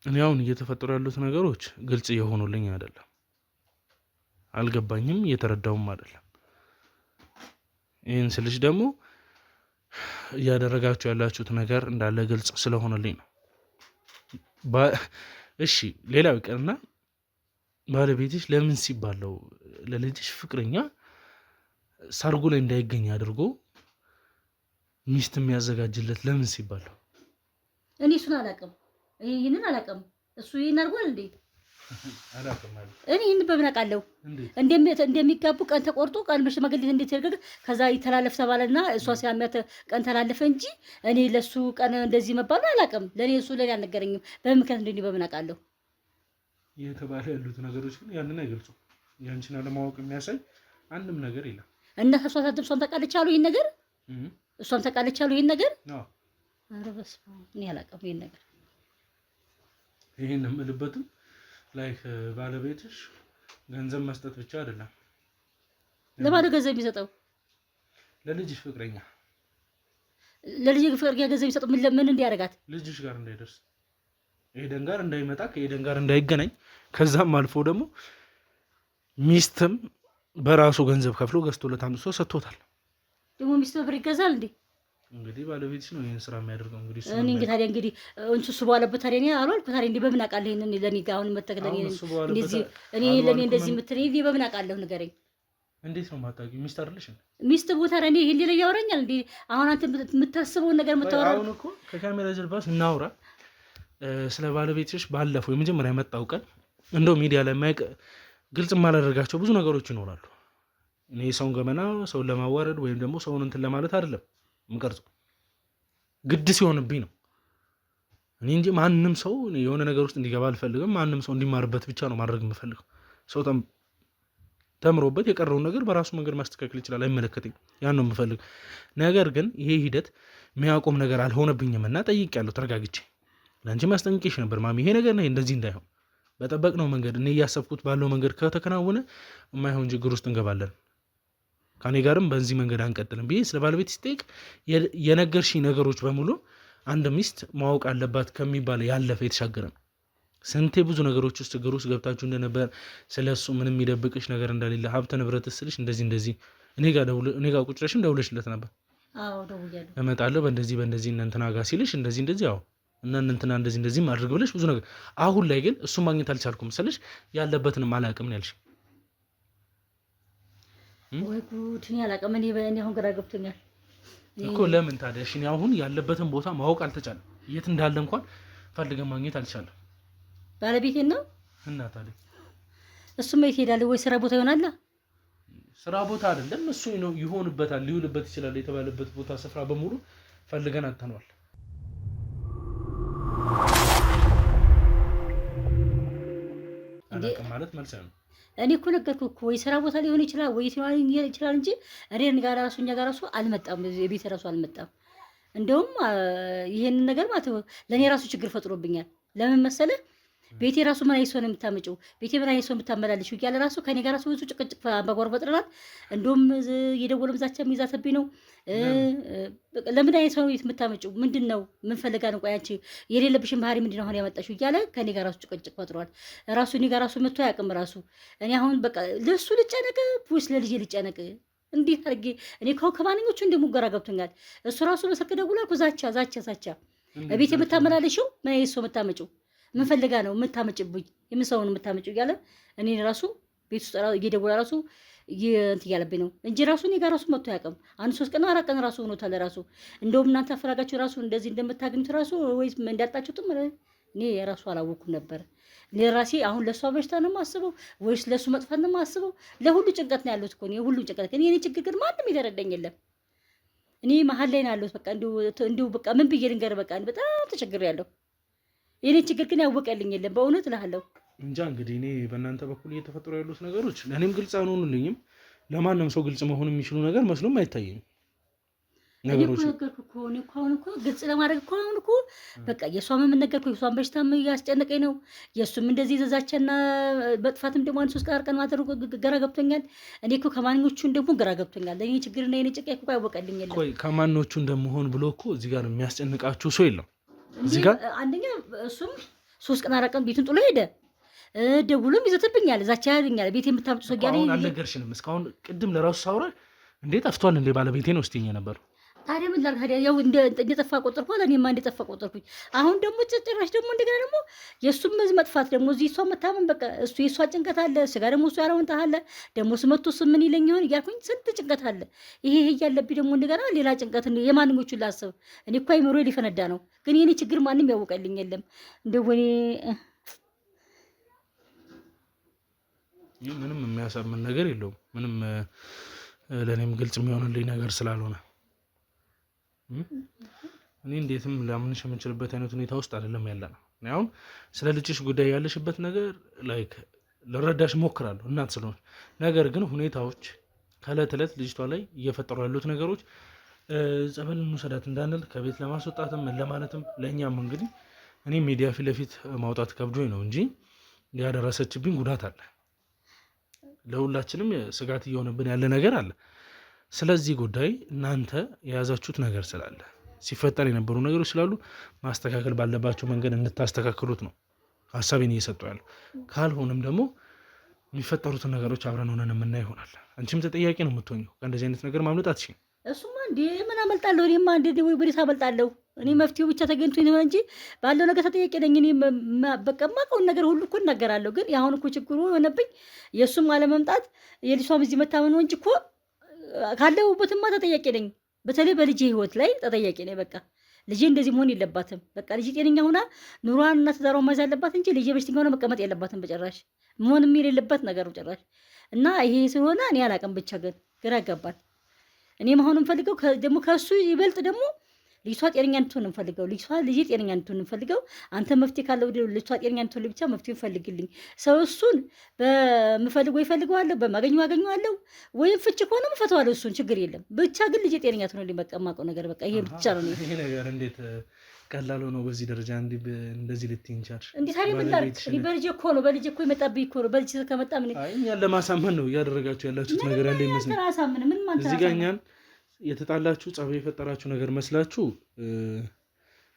እኔ አሁን እየተፈጠሩ ያሉት ነገሮች ግልጽ እየሆኑልኝ አይደለም፣ አልገባኝም፣ እየተረዳውም አይደለም። ይህን ስልሽ ደግሞ እያደረጋችሁ ያላችሁት ነገር እንዳለ ግልጽ ስለሆነልኝ ነው። እሺ ሌላው ይቀርና ባለቤትሽ ለምን ሲባለው ለልጅሽ ፍቅረኛ ሰርጉ ላይ እንዳይገኝ አድርጎ ሚስት የሚያዘጋጅለት ለምን ሲባለው? እኔ እሱን አላውቅም፣ ይህንን አላውቅም። እሱ ይህን አድርጓል እንዴ? እኔ ይህን በምን አውቃለሁ? እንደሚጋቡ ቀን ተቆርጦ ቀን በሽማግሌ እንዴት ያደርግ ከዛ ይተላለፍ ተባለና እሷ ሲያሚያት ቀን ተላለፈ እንጂ እኔ ለሱ ቀን እንደዚህ መባሉ አላውቅም። እሱ ለኔ አልነገረኝም። በምን ምክንያት እንደኔ በምን አውቃለሁ? የተባለ ያሉት ነገሮች ግን ያንን አይገልጹም። ያንቺን አለማወቅ የሚያሳይ አንድም ነገር የለም። እና እሷም ታውቃለች አሉ ይሄን ነገር እሷም ታውቃለች አሉ ይሄን ነገር። ኧረ በስመ አብ እኔ አላውቅም ይሄን ነገር። ይሄን የምልበትም ላይክ ባለቤትሽ ገንዘብ መስጠት ብቻ አይደለም። ለማን ገንዘብ የሚሰጠው? ለልጅሽ ፍቅረኛ። ለልጅ ፍቅረኛ ገንዘብ የሚሰጠው ምን እንዲያደርጋት? ልጅሽ ጋር እንዳይደርስ፣ ኤደን ጋር እንዳይመጣ፣ ከኤደን ጋር እንዳይገናኝ፣ ከዛም አልፎ ደግሞ ሚስትም በራሱ ገንዘብ ከፍሎ ገዝቶለት አምጥቶ ሰጥቶታል። ደግሞ ሚስት ብር ይገዛል እንዴ? እንግዲህ ባለቤትሽ ነው ይሄን ስራ የሚያደርገው። እንግዲህ ታዲያ እንግዲህ እንሱ በኋላበት ታዲያ እኔ አልዋልኩ። ታዲያ እንዴ በምን አውቃለሁ? ይሄንን ለኔ ጋር አሁን መተከለኝ እንደዚህ እኔ ለኔ እንደዚህ የምትለኝ እኔ በምን አውቃለሁ? ንገረኝ። እንዴት ነው የማታውቂው? ሚስት አይደለሽ እንዴ? ሚስት ቦታ እኔ ይሄን ሌላ ያወራኛል እንዴ? አሁን አንተ የምታስበውን ነገር የምታወራው አሁን እኮ ከካሜራ ጀርባ እናውራ ስለ ባለቤትሽ። ባለፈው የመጀመሪያ የመጣው ቀን እንደው ሚዲያ ላይ ግልጽ የማላደርጋቸው ብዙ ነገሮች ይኖራሉ። እኔ ሰውን ገመና ሰውን ለማዋረድ ወይም ደግሞ ሰውን እንትን ለማለት አይደለም የምቀርጸው፣ ግድ ሲሆንብኝ ነው እኔ እንጂ ማንም ሰው የሆነ ነገር ውስጥ እንዲገባ አልፈልግም። ማንም ሰው እንዲማርበት ብቻ ነው ማድረግ የምፈልገው። ሰው ተምሮበት የቀረውን ነገር በራሱ መንገድ ማስተካከል ይችላል፣ አይመለከተኝም። ያን ነው የምፈልግ። ነገር ግን ይሄ ሂደት የሚያቆም ነገር አልሆነብኝም እና ጠይቄያለሁ ተረጋግቼ። ለአንቺ ማስጠንቀቅሽ ነበር ማሚ፣ ይሄ ነገር ነው እንደዚህ እንዳይሆን በጠበቅነው መንገድ እኔ እያሰብኩት ባለው መንገድ ከተከናወነ የማይሆን ችግር ውስጥ እንገባለን፣ ከኔ ጋርም በዚህ መንገድ አንቀጥልም ብዬ ስለ ባለቤት ሲጠይቅ የነገርሽኝ ነገሮች በሙሉ አንድ ሚስት ማወቅ አለባት ከሚባል ያለፈ የተሻገረ ነው። ስንቴ ብዙ ነገሮች ውስጥ ችግር ውስጥ ገብታችሁ እንደነበር፣ ስለሱ ምንም የሚደብቅሽ ነገር እንደሌለ፣ ሀብተ ንብረት ስልሽ እንደዚህ እኔ ጋር ቁጭ ብለሽም ደውለሽለት ነበር። አዎ ደውያለሁ፣ እመጣለሁ በእንደዚህ እንትና ጋር ሲልሽ እንደዚህ አዎ እና እንትና እንደዚህ ማድረግ ብለሽ ብዙ ነገር። አሁን ላይ ግን እሱን ማግኘት አልቻልኩም መሰለሽ፣ ያለበትንም አላውቅም ነው ያልሽ። ወይ ጉድ! እኔ አላውቅም። እኔ አሁን ግራ ገብቶኛል እኮ። ለምን ታዲያ እሺ፣ እኔ አሁን ያለበትን ቦታ ማወቅ አልተቻለም። የት እንዳለ እንኳን ፈልገን ማግኘት አልቻለም። ባለቤቴን ነው እና ታዲያ እሱማ የት ሄዳል? ወይ ስራ ቦታ ይሆናል። ስራ ቦታ አይደለም እሱ ነው ይሆንበታል፣ ሊውልበት ይችላል የተባለበት ቦታ ስፍራ በሙሉ ፈልገን አጥተነዋል። አላውቅም ማለት መልስ ነው። እኔ እኮ ነገርኩህ እኮ ወይ ስራ ቦታ ሊሆን ይችላል ወይ ይችላል እንጂ እኔ ጋር ራሱ እኛ ጋር ራሱ አልመጣም፣ የቤት ራሱ አልመጣም። እንደውም ይሄንን ነገር ማለት ለእኔ ራሱ ችግር ፈጥሮብኛል። ለምን መሰለህ? ቤቴ ራሱ ምን አይሶ ነው የምታመጪው? ቤቴ ምን አይሶ የምታመላልሽ እያለ ራሱ ከኔ ጋር ራሱ ብዙ ጭቅጭቅ በጓሮ ፈጥረናል። እንደውም የደወለም ዛቻ የሚይዛተብኝ ነው። ለምን አይሶ ነው የምታመጪው? ምንድን ነው ምን ፈልጋ ነው? ቆይ አንቺ የሌለብሽን ባህሪ ምንድን ነው አሁን ያመጣሽው? እያለ ከኔ ጋር ራሱ ጭቅጭቅ ፈጥሯል። ራሱ እኔ ጋር ራሱ መጥቶ አያውቅም። ራሱ እኔ አሁን በቃ ለሱ ልጨነቅ ወይስ ለልጄ ልጨነቅ? እንዴት አድርጌ እኔ ከማንኞቹ እንደሙገራ ገብቶኛል። እሱ ራሱ በስልክ ደውላ ዛቻ ቤት የምታመላልሽው ምን አይሶ የምታመጪው ምን ፈልጋ ነው የምታመጭብኝ? የምሰውን የምታመጭው እያለ እኔ ራሱ ቤት ውስጥ እየደወለ ራሱ እንትን እያለብኝ ነው እንጂ ራሱ እኔ ጋር ራሱ መጥቶ አያውቅም። 3 ቀን 4 ቀን ራሱ ሆኖታል። ራሱ እንደውም እናንተ አፈላጋችሁ ራሱ እንደዚህ እንደምታገኙት ራሱ ወይስ እንዳጣችሁትም እኔ የራሱ አላወኩም ነበር። ለራሴ አሁን ለሷ በሽታ ነው የማስበው ወይስ ለሱ መጥፋት ነው የማስበው? ለሁሉ ጭንቀት ነው ያለሁት እኮ ነው ሁሉ ጭንቀት። ግን የኔ ችግር ግን ማንም የተረዳኝ የለም። እኔ መሀል ላይ ነው ያለሁት። በቃ እንዲሁ በቃ ምን ብዬ ልንገርህ? በቃ በጣም ተቸግሬያለሁ። የኔ ችግር ግን ያወቀልኝ የለም። በእውነት እልሃለሁ እንጃ። እንግዲህ እኔ በእናንተ በኩል እየተፈጠሩ ያሉት ነገሮች ለእኔም ግልጽ አልሆኑልኝም። ለማንም ሰው ግልጽ መሆን የሚችሉ ነገር መስሎም አይታየኝም። ነገሮች አሁን እኮ ግልጽ ለማድረግ እኮ አሁን እኮ በቃ የእሷም የምንነገርኩ የእሷን በሽታም እያስጨነቀኝ ነው። የእሱም እንደዚህ ዘዛቻና በጥፋትም ደግሞ 3 ቀን ማድረጉ ግራ ገብቶኛል። እኔ እኮ ከማንኞቹ ደግሞ ግራ ገብቶኛል። ለእኔ ችግርና የኔ ጭቃ እኮ ያወቀልኝ የለም። ቆይ ከማኖቹ እንደመሆን ብሎ እኮ እዚህ ጋር የሚያስጨንቃችሁ ሰው የለም። እዚህ ጋር አንደኛ እሱም 3 ቀን 4 ቀን ቤቱን ጥሎ ሄደ። ደውሎም ይዘትብኛል፣ ዛቻ ያለኛል። ቤት የምታምጡ ሰው ያለ አሁን አልነገርሽንም? እስካሁን ቅድም ለራሱ ሳውራ እንዴ ጠፍቷል እንዴ ባለቤቴ ነው ስትይኝ ነበር። ታዲያ ምን ላድርግ? ታዲያ ያው እንደጠፋ ቆጠርኩ አለ። እኔማ እንደጠፋ ቆጠርኩኝ። አሁን ደግሞ ጭራሽ ደግሞ እንደገና ደግሞ የእሱም መጥፋት ደግሞ እዚህ እሷ መታመን በቃ እሱ የእሷ ጭንቀት አለ። ስጋ ደግሞ እሱ ያለውን ታለ ደግሞ ስመቶ ምን ይለኝ ይሆን እያልኩኝ ስንት ጭንቀት አለ። ይሄ እያለብኝ ደግሞ እንደገና ሌላ ጭንቀት የማንኞቹን ላስብ። እኔ እኮ አይምሮ ሊፈነዳ ነው። ግን የኔ ችግር ማንም ያውቀልኝ የለም። እንደው እኔ ምንም የሚያሳምን ነገር የለውም። ምንም ለእኔም ግልጽ የሚሆንልኝ ነገር ስላልሆነ እኔ እንዴትም ላምንሽ የምንችልበት አይነት ሁኔታ ውስጥ አይደለም ያለ ነው። አሁን ስለ ልጅሽ ጉዳይ ያለሽበት ነገር ላይክ ልረዳሽ ሞክራለሁ እናት ስለሆነ፣ ነገር ግን ሁኔታዎች ከዕለት ዕለት ልጅቷ ላይ እየፈጠሩ ያሉት ነገሮች ጸበል እንውሰዳት እንዳንል ከቤት ለማስወጣትም ለማለትም ለእኛም እንግዲህ እኔ ሚዲያ ፊት ለፊት ማውጣት ከብዶኝ ነው እንጂ ያደረሰችብኝ ጉዳት አለ። ለሁላችንም ስጋት እየሆነብን ያለ ነገር አለ። ስለዚህ ጉዳይ እናንተ የያዛችሁት ነገር ስላለ ሲፈጠር የነበሩ ነገሮች ስላሉ ማስተካከል ባለባቸው መንገድ እንድታስተካክሉት ነው ሀሳቤን እየሰጠው ያለው። ካልሆነም ደግሞ የሚፈጠሩትን ነገሮች አብረን ሆነን የምናይ ይሆናል። አንቺም ተጠያቂ ነው የምትሆኘው። ከእንደዚህ አይነት ነገር ማምለጥ አትችይም። እሱማ እንዴ ምን አመልጣለሁ? እኔማ እንዴ ወዴት አመልጣለሁ? እኔ መፍትሄው ብቻ ተገኝቶ ነው እንጂ ባለው ነገር ተጠያቂ ነኝ። እኔ በቃ የማውቀውን ነገር ሁሉ እኮ እናገራለሁ። ግን አሁን እኮ ችግሩ የሆነብኝ የእሱም አለመምጣት የልሷም እዚህ መታመን እንጂ እኮ ካለሁበትማ ተጠያቂ ነኝ። በተለይ በልጄ ህይወት ላይ ተጠያቂ ነኝ። በቃ ልጄ እንደዚህ መሆን የለባትም። በቃ ልጄ ጤነኛ ሆና ኑሯን እና ትዳሯን መያዝ አለባት እንጂ ልጄ በሽተኛ ሆና መቀመጥ የለባትም በጭራሽ። መሆን የሌለበት ነገር ነው ጭራሽ። እና ይሄ ስለሆነ እኔ አላውቅም፣ ብቻ ግን ግራ ያጋባል። እኔም አሁን የምፈልገው ደግሞ ከእሱ ይበልጥ ደግሞ ልጅቷ ጤነኛ እንድትሆን እንፈልገው። ልጄ ጤነኛ እንድትሆን እንፈልገው። አንተ መፍትሄ ካለው ልጅቷ ጤነኛ እንድትሆን ብቻ መፍትሄ ፈልግልኝ። ሰው እሱን በምፈልገው ይፈልገዋለሁ፣ በማገኘው አገኘዋለሁ፣ ወይም ፍቺ ከሆነ እፈታዋለሁ። እሱን ችግር የለም። ብቻ ግን ልጄ ጤነኛ ትሆንልኝ። በቃ የማውቀው ነገር በቃ ይሄ ብቻ ነው። ይሄ ነገር እንዴት ቀላል ሆኖ በዚህ ደረጃ እንደዚህ ልትይኝ ቻልሽ? እንዴት አይደል ብላል። እኔ በልጄ እኮ ነው በልጄ እኮ የመጣብኝ እኮ ነው። በልጄ ከመጣ ምን እኛን ለማሳመን ነው እያደረጋችሁ ያላችሁት ነገር ያለ ይመስል እዚህ ጋር እኛን የተጣላችሁ ጸብ የፈጠራችሁ ነገር መስላችሁ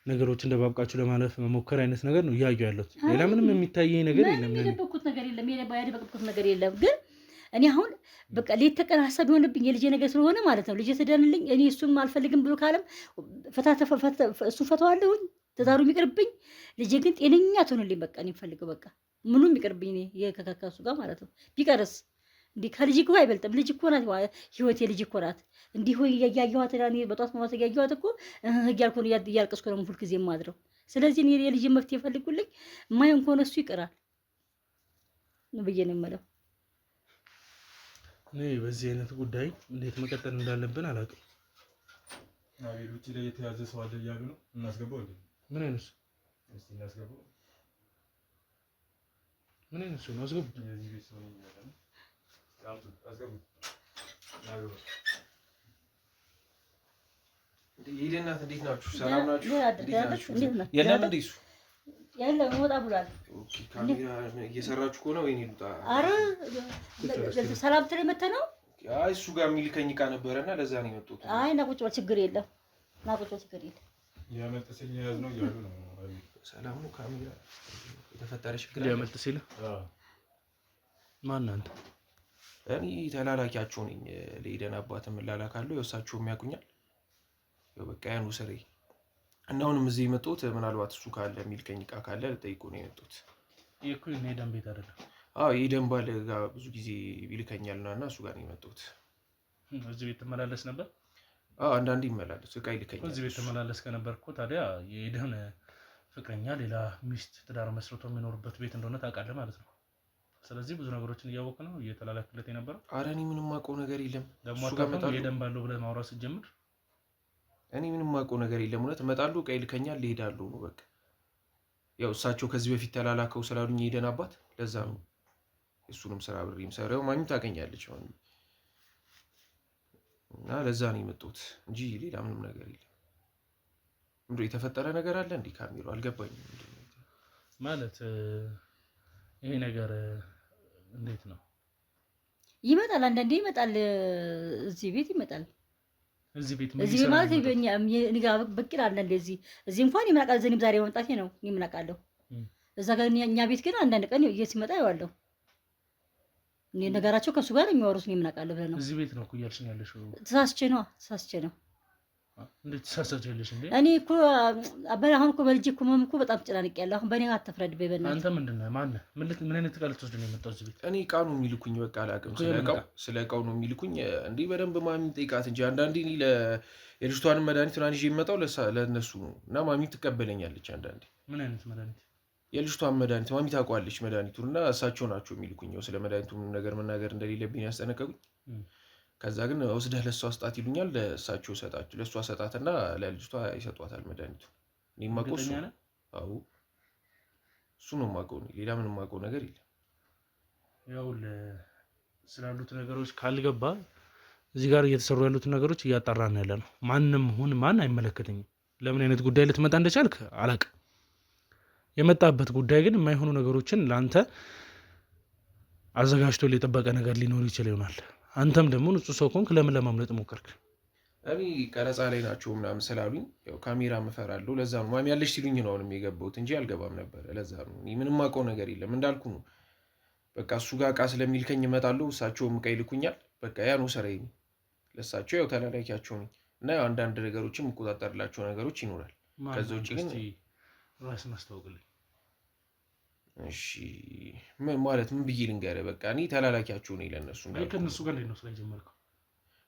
ነገሮች እንደባብቃችሁ ለማለፍ መሞከር አይነት ነገር ነው እያዩ ያሉት። ሌላ ምንም የሚታየኝ ነገር የለም። የደበቅኩት ነገር የለም። ያደበቅኩት ነገር የለም። ግን እኔ አሁን በቃ ሌት ተቀን ሀሳብ የሆነብኝ የልጄ ነገር ስለሆነ ማለት ነው። ልጄ ትዳንልኝ። እኔ እሱን አልፈልግም ብሎ ካለም እሱ ፈተዋለሁኝ። ትዳሩ የሚቅርብኝ፣ ልጄ ግን ጤነኛ ትሆንልኝ። በቃ እኔ የምፈልገው በቃ ምኑም የሚቅርብኝ እኔ ከካካሱ ጋር ማለት ነው። ቢቀርስ እንዲህ ከልጅ እኮ አይበልጥም። ልጅ እኮ ናት ህይወት፣ የልጅ እኮ ናት። እንዲሁ እያየኋት በጧት ማማት እያየኋት እኮ እያልኩ እያልቀስኩ ነው ሁል ጊዜ የማድረው። ስለዚህ እኔ የልጅ መፍትሄ ፈልጉልኝ። የማይሆን ከሆነ እሱ ይቅራል ብዬ ነው የምለው። እኔ በዚህ አይነት ጉዳይ እንዴት መቀጠል እንዳለብን አላውቅም። ውጭ ላይ የተያዘ ሰው አለ እያሉ ነው። እናስገባው እንዴ? ምን አይነት ሰው? እስቲ እናስገባው። ምን አይነት ሰው ነው? አስገቡ። የዚህ ቤት ሰው ነው የሚያለው። አስገቡ። የደናት እንዴት ናችሁ? ሰላም ናችሁ? የለም እንዴ እሱ ያለው ወጣ ብሏል። ኦኬ ካሜራ እየሰራችሁ ከሆነ ወይ ልውጣ? አረ ሰላም ትለኝ መተህ ነው? አይ እሱ ጋር የሚልከኝ ዕቃ ነበረና ለዛ ነው የመጣሁት። አይ ና ቁጭ በል፣ ችግር የለም። ና ቁጭ በል፣ ችግር የለም። ያመጣሰኝ ያዝ ነው እያሉ ነው። ሰላም ነው? ካሜራ የተፈጠረ ችግር ያመጣ ሲል ማን አንተ? እኔ ተላላኪያቸው ነኝ። ለኢደን አባትም እላላካለሁ፣ የእሳቸውም ያውቁኛል። ያው በቃ ያን ውሰሬ እና አሁንም እዚህ የመጣሁት ምናልባት እሱ ካለ የሚልከኝ ዕቃ ካለ ልጠይቁ ነው የመጣሁት። ይሄ እኮ የደም ቤት አይደለም። አዎ የደም ባል ጋር ብዙ ጊዜ ይልከኛልና እና እሱ ጋር ነው የመጣሁት። እዚህ ቤት ትመላለስ ነበር? አዎ አንዳንዴ ይመላለስ ዕቃ ይልከኛል። እዚህ ቤት ተመላለስ ከነበር እኮ ታዲያ የኢደን ፍቅረኛ ሌላ ሚስት ትዳር መስርቶ የሚኖርበት ቤት እንደሆነ ታውቃለህ ማለት ነው። ስለዚህ ብዙ ነገሮችን እያወቅህ ነው እየተላላክለት የነበረው። ኧረ እኔ ምንም አውቀው ነገር የለም። ደግሞ አታውቅም የደም ባለው ብለህ ማውራት ስትጀምር እኔ ምንም አውቀው ነገር የለም። እውነት እመጣለሁ፣ ዕቃ ይልከኛል፣ እሄዳለሁ ነው በቃ። ያው እሳቸው ከዚህ በፊት ተላላከው ስላሉኝ የኢደን አባት ለዛ ነው እሱንም ስራ ብሬም ሰራው። ማሚም ታገኛለች እና ለዛ ነው የመጣሁት እንጂ ሌላ ምንም ነገር የለም። ምንድን ነው የተፈጠረ ነገር አለ እንዴ? ካሜሮ አልገባኝም ማለት ይሄ ነገር እንዴት ነው? ይመጣል፣ አንዳንዴ ይመጣል፣ እዚህ ቤት ይመጣል። እዚህ ቤት ማለት እኔ ጋር ብቅ ይላል አንዳንዴ። እዚህ እንኳን ይመጣል። ዘኔም ዛሬ መምጣቴ ነው እኔ ምን አውቃለሁ። እዛ ጋር እኛ ቤት ግን አንዳንድ ቀን ሲመጣ ይዋለሁ። እኔ ነገራቸው ከእሱ ጋር የሚያወሩት እኔ ምን አውቃለሁ ብለህ ነው። እዚህ ቤት ነው እኮ እያልሽኝ ያለሽው? ተሳስቼ ነው። እንዴት ተሳሳችልሽ እንዴ? እኔ እኮ አሁን እኮ በልጄ እኮ መም እኮ በጣም ተጨናንቄያለሁ። አሁን በእኔ አትፍረድብኝ በእናትህ። አንተ ምንድን ነህ? ማነህ? ምን አይነት ዕቃ ልትወስድ ነው የመጣው እዚህ ቤት? እኔ ዕቃ ነው የሚልኩኝ። በቃ አላውቅም፣ ስለ ዕቃው ነው የሚልኩኝ። እንዲህ በደንብ ማሚ ጠይቃት እንጂ አንዳንዴ እኔ የልጅቷንም መድኃኒት ምናምን ይዤ የምመጣው ለእነሱ ነው እና ማሚ ትቀበለኛለች አንዳንዴ። ምን አይነት መድኃኒት? የልጅቷን መድኃኒት ማሚ ታውቋለች መድኃኒቱን እና እሳቸው ናቸው የሚልኩኝ። ስለ መድኃኒቱ ምንም ነገር መናገር እንደሌለብኝ ያስጠነቀቁኝ። ከዛ ግን ወስደህ ለእሷ ስጣት ይሉኛል። ለእሳቸው ለእሷ ሰጣትና ለልጅቷ ይሰጧታል መድኃኒቱ። እኔ የማውቀው እሱ ነው። አዎ እሱ ነው የማውቀው፣ ሌላ ምንም የማውቀው ነገር የለም። ያው ስላሉት ነገሮች ካልገባ እዚህ ጋር እየተሰሩ ያሉትን ነገሮች እያጣራን ያለ ነው። ማንም ሁን ማን አይመለከተኝም። ለምን አይነት ጉዳይ ልትመጣ እንደቻልክ አላውቅም። የመጣበት ጉዳይ ግን የማይሆኑ ነገሮችን ለአንተ አዘጋጅቶ የጠበቀ ነገር ሊኖር ይችል ይሆናል። አንተም ደግሞ ንጹህ ሰው ከሆንክ ለምን ለማምለጥ ሞከርክ? እኔ ቀረጻ ላይ ናቸው ምናምን ስላሉኝ ያው ካሜራ እፈራለሁ። ለዛ ነው ማሚ ያለች ሲሉኝ ነው አሁንም የገባሁት እንጂ አልገባም ነበር። ለዛ ነው እኔ ምንም አውቀው ነገር የለም እንዳልኩ ነው። በቃ እሱ ጋር ዕቃ ስለሚልከኝ እመጣለሁ፣ እሳቸውም ዕቃ ይልኩኛል። በቃ ያ ነው ስራዬ። ለእሳቸው ያው ተላላኪያቸው ነኝ እና አንዳንድ ነገሮችን የምቆጣጠርላቸው ነገሮች ይኖራል። ከዛ ውጪ ግን ራስን አስተዋውቅልኝ። እሺ ምን ማለት ምን ብዬ ልንገርህ? በቃ እኔ ተላላኪያቸው ነኝ ለእነሱ። ከእነሱ ጋር እንዴት ነው ስራ የጀመርከው?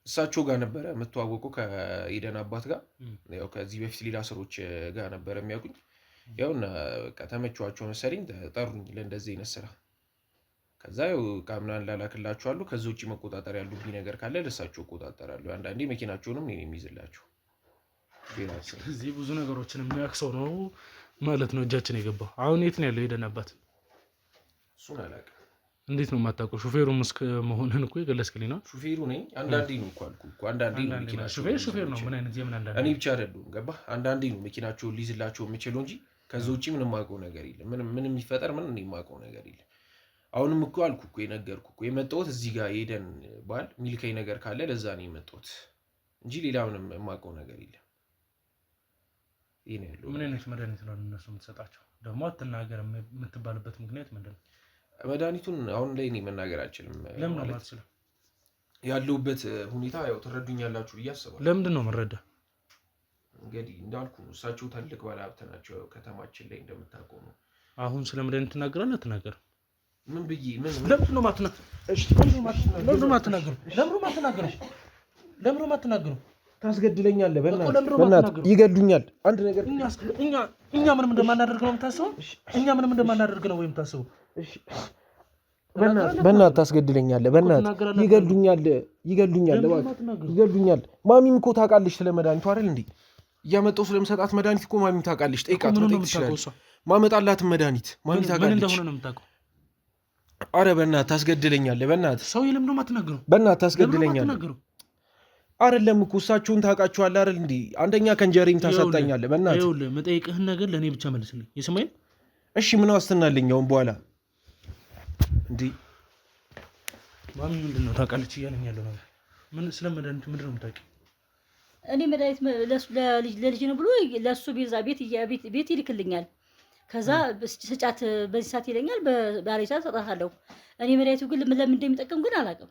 እሳቸው ጋር ነበረ የምተዋወቀው ከኢደን አባት ጋር። ያው ከዚህ በፊት ሌላ ስሮች ጋር ነበረ የሚያውቁኝ። ያው እና በቃ ተመቸዋቸው መሰለኝ ጠሩኝ ለእንደዚህ አይነት ስራ። ከዛ ያው ዕቃ ምናምን ላላክላቸዋለሁ። ከዛ ውጭ መቆጣጠር ያሉብኝ ነገር ካለ ለእሳቸው እቆጣጠራለሁ። አንዳንዴ መኪናቸውንም እኔ የሚይዝላቸው። እዚህ ብዙ ነገሮችን የሚያክሰው ነው ማለት ነው እጃችን የገባው። አሁን የት ነው ያለው ኢደን አባት? እሱን አላውቅም። እንዴት ነው የማታውቀው? ሹፌሩም እስከ መሆንህን እኮ የገለጽክልኝ ነው። ሹፌሩ ነኝ። አንዳንዴ ነው እኮ አልኩህ እኮ አንዳንዴ ነው መኪና ሹፌር ነው። ምን አይነት የምን አንዳንዴ? እኔ ብቻ አይደሉም ገባህ? አንዳንዴ ነው መኪናቸውን ሊይዝላቸው የምችለው እንጂ ከዛ ውጭ ምንም የማውቀው ነገር የለም። ምንም የሚፈጠር ምን እኔ የማውቀው ነገር የለም። አሁንም እኮ አልኩህ እኮ የነገርኩህ እኮ የመጣሁት እዚህ ጋር ኢደን ባል ሚልከኝ ነገር ካለ ለዛ ነው የመጣሁት እንጂ ሌላ ምንም የማውቀው ነገር የለም። ይሄ ነው ያለው። ምን አይነት መድኃኒት ነው እነሱ የምትሰጣቸው? ደግሞ አትናገር የምትባልበት ምክንያት ምንድን ነው? መድኃኒቱን አሁን ላይ እኔ መናገር አልችልም። ለምን ነው የማትችለው? ያለሁበት ሁኔታ ያው ትረዱኛላችሁ ብዬ አስባለሁ። ለምንድን ነው የምንረዳ? እንግዲህ እንዳልኩ እሳቸው ትልቅ ባለሀብት ናቸው ከተማችን ላይ እንደምታውቀው ነው። አሁን ስለ መድኃኒት ትናገራለህ አትናገርም? ምን ብዬ ለምንድን ነው የማትናገረው? ለምንድን ነው የማትናገረው? ታስገድለኛለህ። በእናትህ ይገሉኛል። አንድ ነገር እኛ ምንም እንደማናደርግ ነው የምታስበው? እኛ ምንም እንደማናደርግ ነው ወይም ታስበው? በእናትህ ታስገድለኛለህ። በእናትህ ይገሉኛል። ማሚም እኮ ታውቃለች ስለ መድኃኒቱ አይደል እንዴ? እያመጣሁ ስለምሰጣት መድኃኒት እኮ ማሚም ታውቃለች። ጠይቃት ትችላለች። ማመጣላትን መድኃኒት ማሚ ታውቃለች። ምን እንደሆነ ነው የምታውቀው? አረ በእናትህ ታስገድለኛለህ። በእናትህ ሰው የለም ነው የማትናገረው? በእናትህ ታስገድለኛለህ። አይደለም እኮ እሳቸውን ታውቃቸዋለህ አይደል እንዴ? አንደኛ ከእንጀሬም ታሳጣኛለህ። በእናትህ ይኸውልህ የምጠይቅህን ነገር ለእኔ ብቻ መልስልኝ። የሰማኸኝ? እሺ ምን ዋስትና አለኝ አሁን በኋላ እንዴ? ማሚ ምንድን ነው ታውቃለች እያለኝ ያለው ነገር? ምን ስለ መድኃኒቱ ምንድን ነው የምታውቂው? እኔ መድኃኒት ለልጅ ነው ብሎ ለእሱ ቤት ይልክልኛል። ከዛ ስጫት በዚህ ሰዓት ይለኛል። ባለ ሰዓት ሰጣታለሁ። እኔ መድኃኒቱ ግን ለምን እንደሚጠቀም ግን አላውቅም።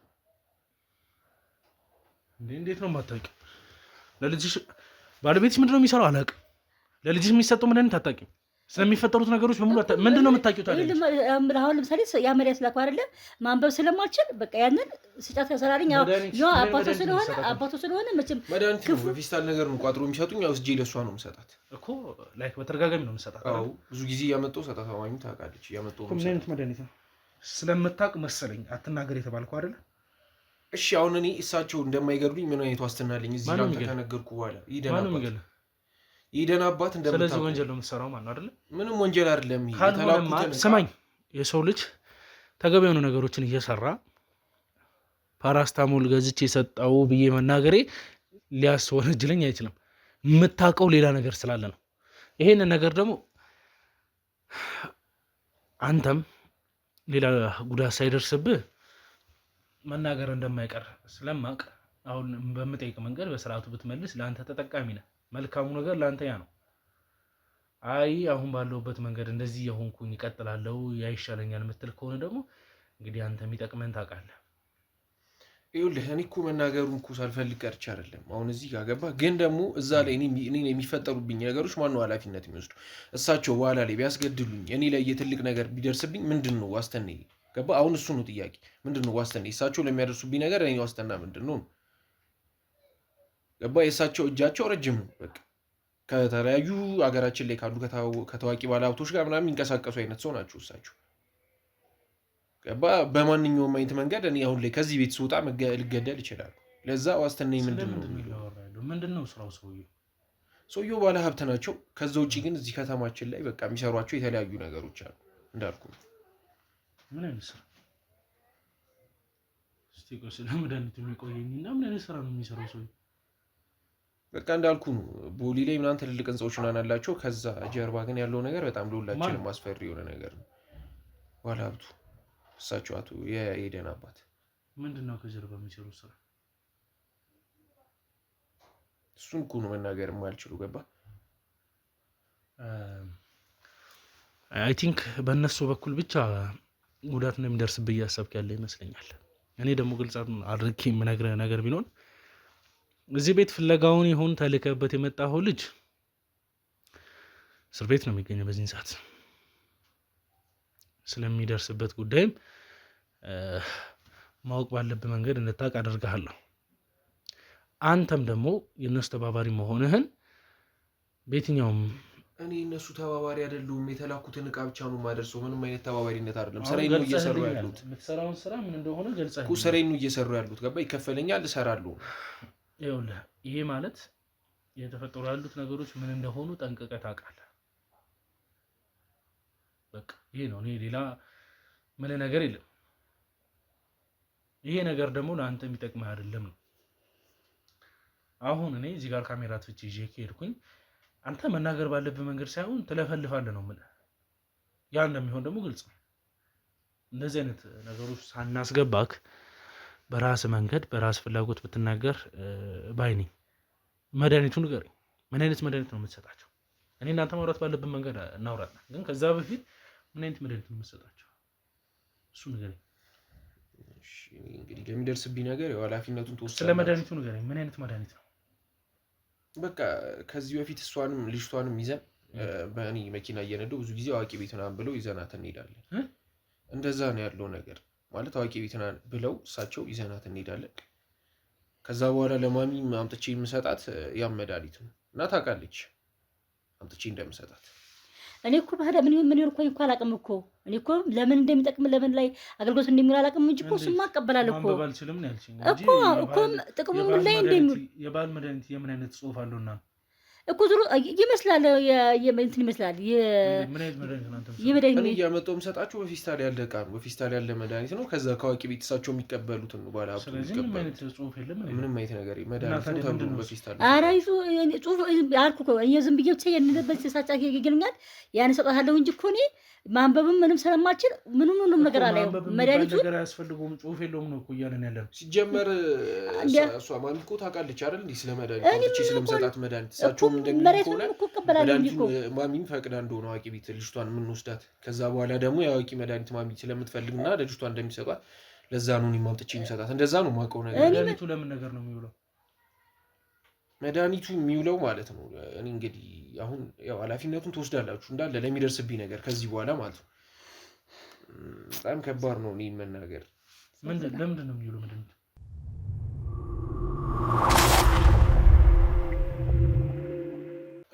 እንዴት ነው የማታውቂው? ለልጅሽ ባለቤትሽ ምንድን ነው የሚሰራው? አላውቅም። ለልጅሽ የሚሰጠው መድኃኒት አታውቂም? ስለሚፈጠሩት ነገሮች በሙሉ ምንድን ነው የምታውቂው ታዲያ? አሁን ለምሳሌ ያ መድኃኒት ላኩ አይደለ? ማንበብ ስለማልችል በቃ ያንን ስጫት ከሰራልኝ ያው አባቱ ስለሆነ መቼም መድኃኒት ነው በፊስታል ነገር ነው ቋጥሮ የሚሰጡኝ። ያው ስጄ ለእሷ ነው የምሰጣት እኮ ላይክ በተደጋጋሚ ነው የምሰጣት። አዎ ብዙ ጊዜ እያመጣሁ ሰጣት። ማሚ ታውቃለች እያመጣሁ ነው። ምን አይነት መድኃኒት ነው? ስለምታውቅ መሰለኝ አትናገር የተባልከው አይደለ? እሺ አሁን እኔ እሳቸው እንደማይገድሉኝ ምን አይነት ዋስትና አለኝ? እዚህ ጋር ከነገርኩ በኋላ ኢደን አባት እንደምታውቁ። ስለዚህ ወንጀል ነው የምትሰራው ማለት ነው አይደለ? ምንም ወንጀል አይደለም። ስማኝ፣ የሰው ልጅ ተገቢ የሆኑ ነገሮችን እየሰራ ፓራስታሞል ገዝቼ የሰጠው ብዬ መናገሬ ሊያስወነጅለኝ አይችልም። የምታውቀው ሌላ ነገር ስላለ ነው። ይሄንን ነገር ደግሞ አንተም ሌላ ጉዳት ሳይደርስብህ መናገር እንደማይቀር ስለማቅ አሁን በምጠይቅ መንገድ በስርዓቱ ብትመልስ ለአንተ ተጠቃሚ ነህ። መልካሙ ነገር ለአንተ ያ ነው። አይ አሁን ባለውበት መንገድ እንደዚህ የሆንኩኝ ይቀጥላለሁ ያይሻለኛል የምትል ከሆነ ደግሞ እንግዲህ አንተ የሚጠቅመን ታውቃለህ። ይኸውልህ እኔ እኮ መናገሩን እኮ ሳልፈልግ ቀርቼ አይደለም። አሁን እዚህ ጋር ገባህ? ግን ደግሞ እዛ ላይ እኔ የሚፈጠሩብኝ ነገሮች ማነው ኃላፊነት የሚወስዱ? እሳቸው በኋላ ላይ ቢያስገድሉኝ እኔ ላይ የትልቅ ነገር ቢደርስብኝ ምንድን ነው ዋስትናዬ? ገባህ? አሁን እሱ ነው ጥያቄ። ምንድን ነው ዋስትናዬ? እሳቸው ለሚያደርሱብኝ ነገር እኔ ዋስትና ምንድን ነው? ገባህ? የእሳቸው እጃቸው ረጅም ነው። በቃ ከተለያዩ ሀገራችን ላይ ካሉ ከታዋቂ ባለሀብቶች ጋር ምናምን የሚንቀሳቀሱ አይነት ሰው ናቸው እሳቸው። ገባህ? በማንኛውም አይነት መንገድ እኔ አሁን ላይ ከዚህ ቤት ስወጣ ልገደል ይችላሉ። ለዛ ዋስትናዬ ምንድን ነው? ምንድን ነው ስራው? ሰውየው ባለሀብት ናቸው። ከዛ ውጭ ግን እዚህ ከተማችን ላይ በቃ የሚሰሯቸው የተለያዩ ነገሮች አሉ እንዳልኩ። ምን አይነት ስራ? እስቲ ቆይ ስለ መድኃኒቱ የሚቆየኝና ምን አይነት ስራ ነው የሚሰራው ሰውዬው? በቃ እንዳልኩ ነው። ቦሊ ላይ ምናምን ትልልቅ ህንፃዎች ምናምን አላቸው። ከዛ ጀርባ ግን ያለው ነገር በጣም ለሁላችንም አስፈሪ የሆነ ነገር ነው። ባለሀብቱ እሳቸው አቶ የኢደን አባት። ምንድን ነው ከጀርባ የሚሰሩት ስራ? እሱን እኮ ነው መናገር የማልችሉ። ገባ? አይ ቲንክ በእነሱ በኩል ብቻ ጉዳት ነው የሚደርስብህ እያሰብክ ያለ ይመስለኛል። እኔ ደግሞ ግልጽ አድርጌ የምነግርህ ነገር ቢኖር እዚህ ቤት ፍለጋውን ይሁን ተልከበት የመጣኸው ልጅ እስር ቤት ነው የሚገኘው በዚህን ሰዓት። ስለሚደርስበት ጉዳይም ማወቅ ባለብህ መንገድ እንድታውቅ አደርግሃለሁ። አንተም ደግሞ የእነሱ ተባባሪ መሆንህን በየትኛውም እኔ እነሱ ተባባሪ አይደሉም። የተላኩትን እቃ ብቻ ነው የማደርሰው። ምንም አይነት ተባባሪነት አይደለም። ስራዬን ነው እየሰሩ ያሉት። የምትሰራውን ስራ ምን እንደሆነ ገልጸህ እኮ ስራዬን ነው እየሰሩ ያሉት። ገባ? ይከፈለኛል፣ እሰራለሁ። ይኸውልህ ይሄ ማለት የተፈጠሩ ያሉት ነገሮች ምን እንደሆኑ ጠንቅቀህ ታውቃለህ። በቃ ይሄ ነው። እኔ ሌላ ምን ነገር የለም። ይሄ ነገር ደግሞ ለአንተ የሚጠቅምህ አይደለም ነው። አሁን እኔ እዚህ ጋር ካሜራ ትፍቼ ይዤ ከሄድኩኝ አንተ መናገር ባለብህ መንገድ ሳይሆን ትለፈልፋለህ ነው የምልህ። ያ እንደሚሆን ደግሞ ግልጽ ነው። እንደዚህ አይነት ነገሮች ሳናስገባክ በራስ መንገድ በራስ ፍላጎት ብትናገር ባይኔ። መድኃኒቱን ንገረኝ። ምን አይነት መድኃኒት ነው የምትሰጣቸው? እኔ እናንተ ማውራት ባለብን መንገድ እናውራለን፣ ግን ከዛ በፊት ምን አይነት መድኃኒት ነው የምትሰጣቸው? እሱ ንገረኝ። እንግዲህ ለሚደርስብኝ ነገር ያው ኃላፊነቱን ተወስደ። ስለ መድኃኒቱ ንገረኝ። ምን አይነት መድኃኒት ነው? በቃ ከዚህ በፊት እሷንም ልጅቷንም ይዘን በእኔ መኪና እየነደው ብዙ ጊዜ አዋቂ ቤት ምናምን ብለው ይዘናት እንሄዳለን። እንደዛ ነው ያለው ነገር ማለት አዋቂ ቤት ብለው እሳቸው ይዘናት እንሄዳለን። ከዛ በኋላ ለማሚ አምጥቼ የምሰጣት ያም መድኃኒት ነው እና ታውቃለች አምጥቼ እንደምሰጣት። እኔ እኮ ባህዳ ምን እኮ አላውቅም እኮ እኔ እኮ ለምን እንደሚጠቅም ለምን ላይ አገልግሎት እንደሚውል አላውቅም እንጂ እኮ እሱማ እቀበላለሁ እኮ ማንበብ አልችልም ነው ያልሽኝ እኮ ጥቅሙ ምን ላይ እንደሚውል። የባህል መድኃኒት የምን አይነት ጽሑፍ አለውና እኮ ዙሩ ይመስላል እንትን ይመስላል ምን አይነት መድኃኒት ነው አንተ? እኔ እያመጣሁ የምሰጣቸው በፌስታል ያለ ዕቃ ነው፣ በፌስታል ያለ መድኃኒት ነው። ከዛ ከአዋቂ ቤት እሳቸው የሚቀበሉትን ነው ባለ ሀብቱ የሚቀበሉት። ምንም አይነት ጽሑፍ የለም። ምንም አይነት ነገር መድኃኒት ነው ተብሎ በፌስታል። ኧረ ጽሑፍ አልኩ እኮ እኔ ዝም ብዬ ብቻ የንበት ሳጫ ይገኛል ያን ሰጣለሁ እንጂ እኮ እኔ ማንበብም ምንም ስለማልችል ምንም ነገር አለ። መድኃኒቱ ነገር አያስፈልገውም፣ ጽሑፍ የለውም ነው እኮ እያለን ያለ ነው። ሲጀመር እሷ ማሚ እኮ ታውቃለች አይደል? እንዲህ ስለ መድኃኒት ስለምሰጣት መድኃኒት እሳቸውም ማሚም ፈቅዳ እንደሆነ አዋቂ ቤት ልጅቷን የምንወስዳት። ከዛ በኋላ ደግሞ የአዋቂ መድኃኒት ማሚ ስለምትፈልግና ለልጅቷ እንደሚሰጧት ለዛ ነው እኔም አምጥቼ የሚሰጣት። እንደዛ ነው የማውቀው ነገር። መድኃኒቱ ለምን ነገር ነው የሚውለው? መድኃኒቱ የሚውለው ማለት ነው እኔ እንግዲህ አሁን ያው ኃላፊነቱን ትወስዳላችሁ እንዳለ ለሚደርስብኝ ነገር ከዚህ በኋላ ማለት ነው። በጣም ከባድ ነው እኔ መናገር። ለምንድን ነው የሚውለው መድኃኒቱ?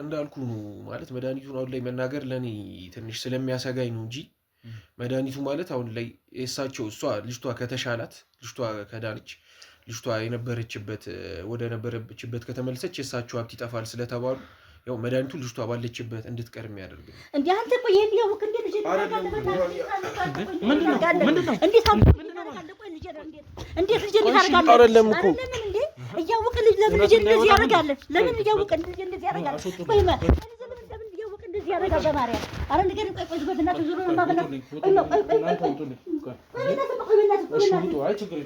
እንዳልኩ ነው ማለት መድኃኒቱን አሁን ላይ መናገር ለእኔ ትንሽ ስለሚያሰጋኝ ነው እንጂ መድኃኒቱ ማለት አሁን ላይ የእሳቸው እሷ ልጅቷ ከተሻላት ልጅቷ ከዳነች ልጅቷ የነበረችበት ወደ ነበረችበት ከተመለሰች የእሳቸው ሀብት ይጠፋል ስለተባሉ ያው መድኃኒቱ ልጅቷ ባለችበት እንድትቀር የሚያደርግ ነው። እንዴ አንተ ቆይ ይሄን ያውቅ እንዴ ልጅ እንዴት ልጅ አይደለም እኮ እያወቀ ልጅ ለምን ልጅ እንደዚህ ያደርጋል? ለምን እያወቀ ልጅ እንደዚህ ያደርጋል? ቆይ ለምን እያወቀ እንደዚህ ያደርጋል? በማርያም አረ ነገር ቆይ በእናትህ ዙሩ ነው ማበላ ቆይ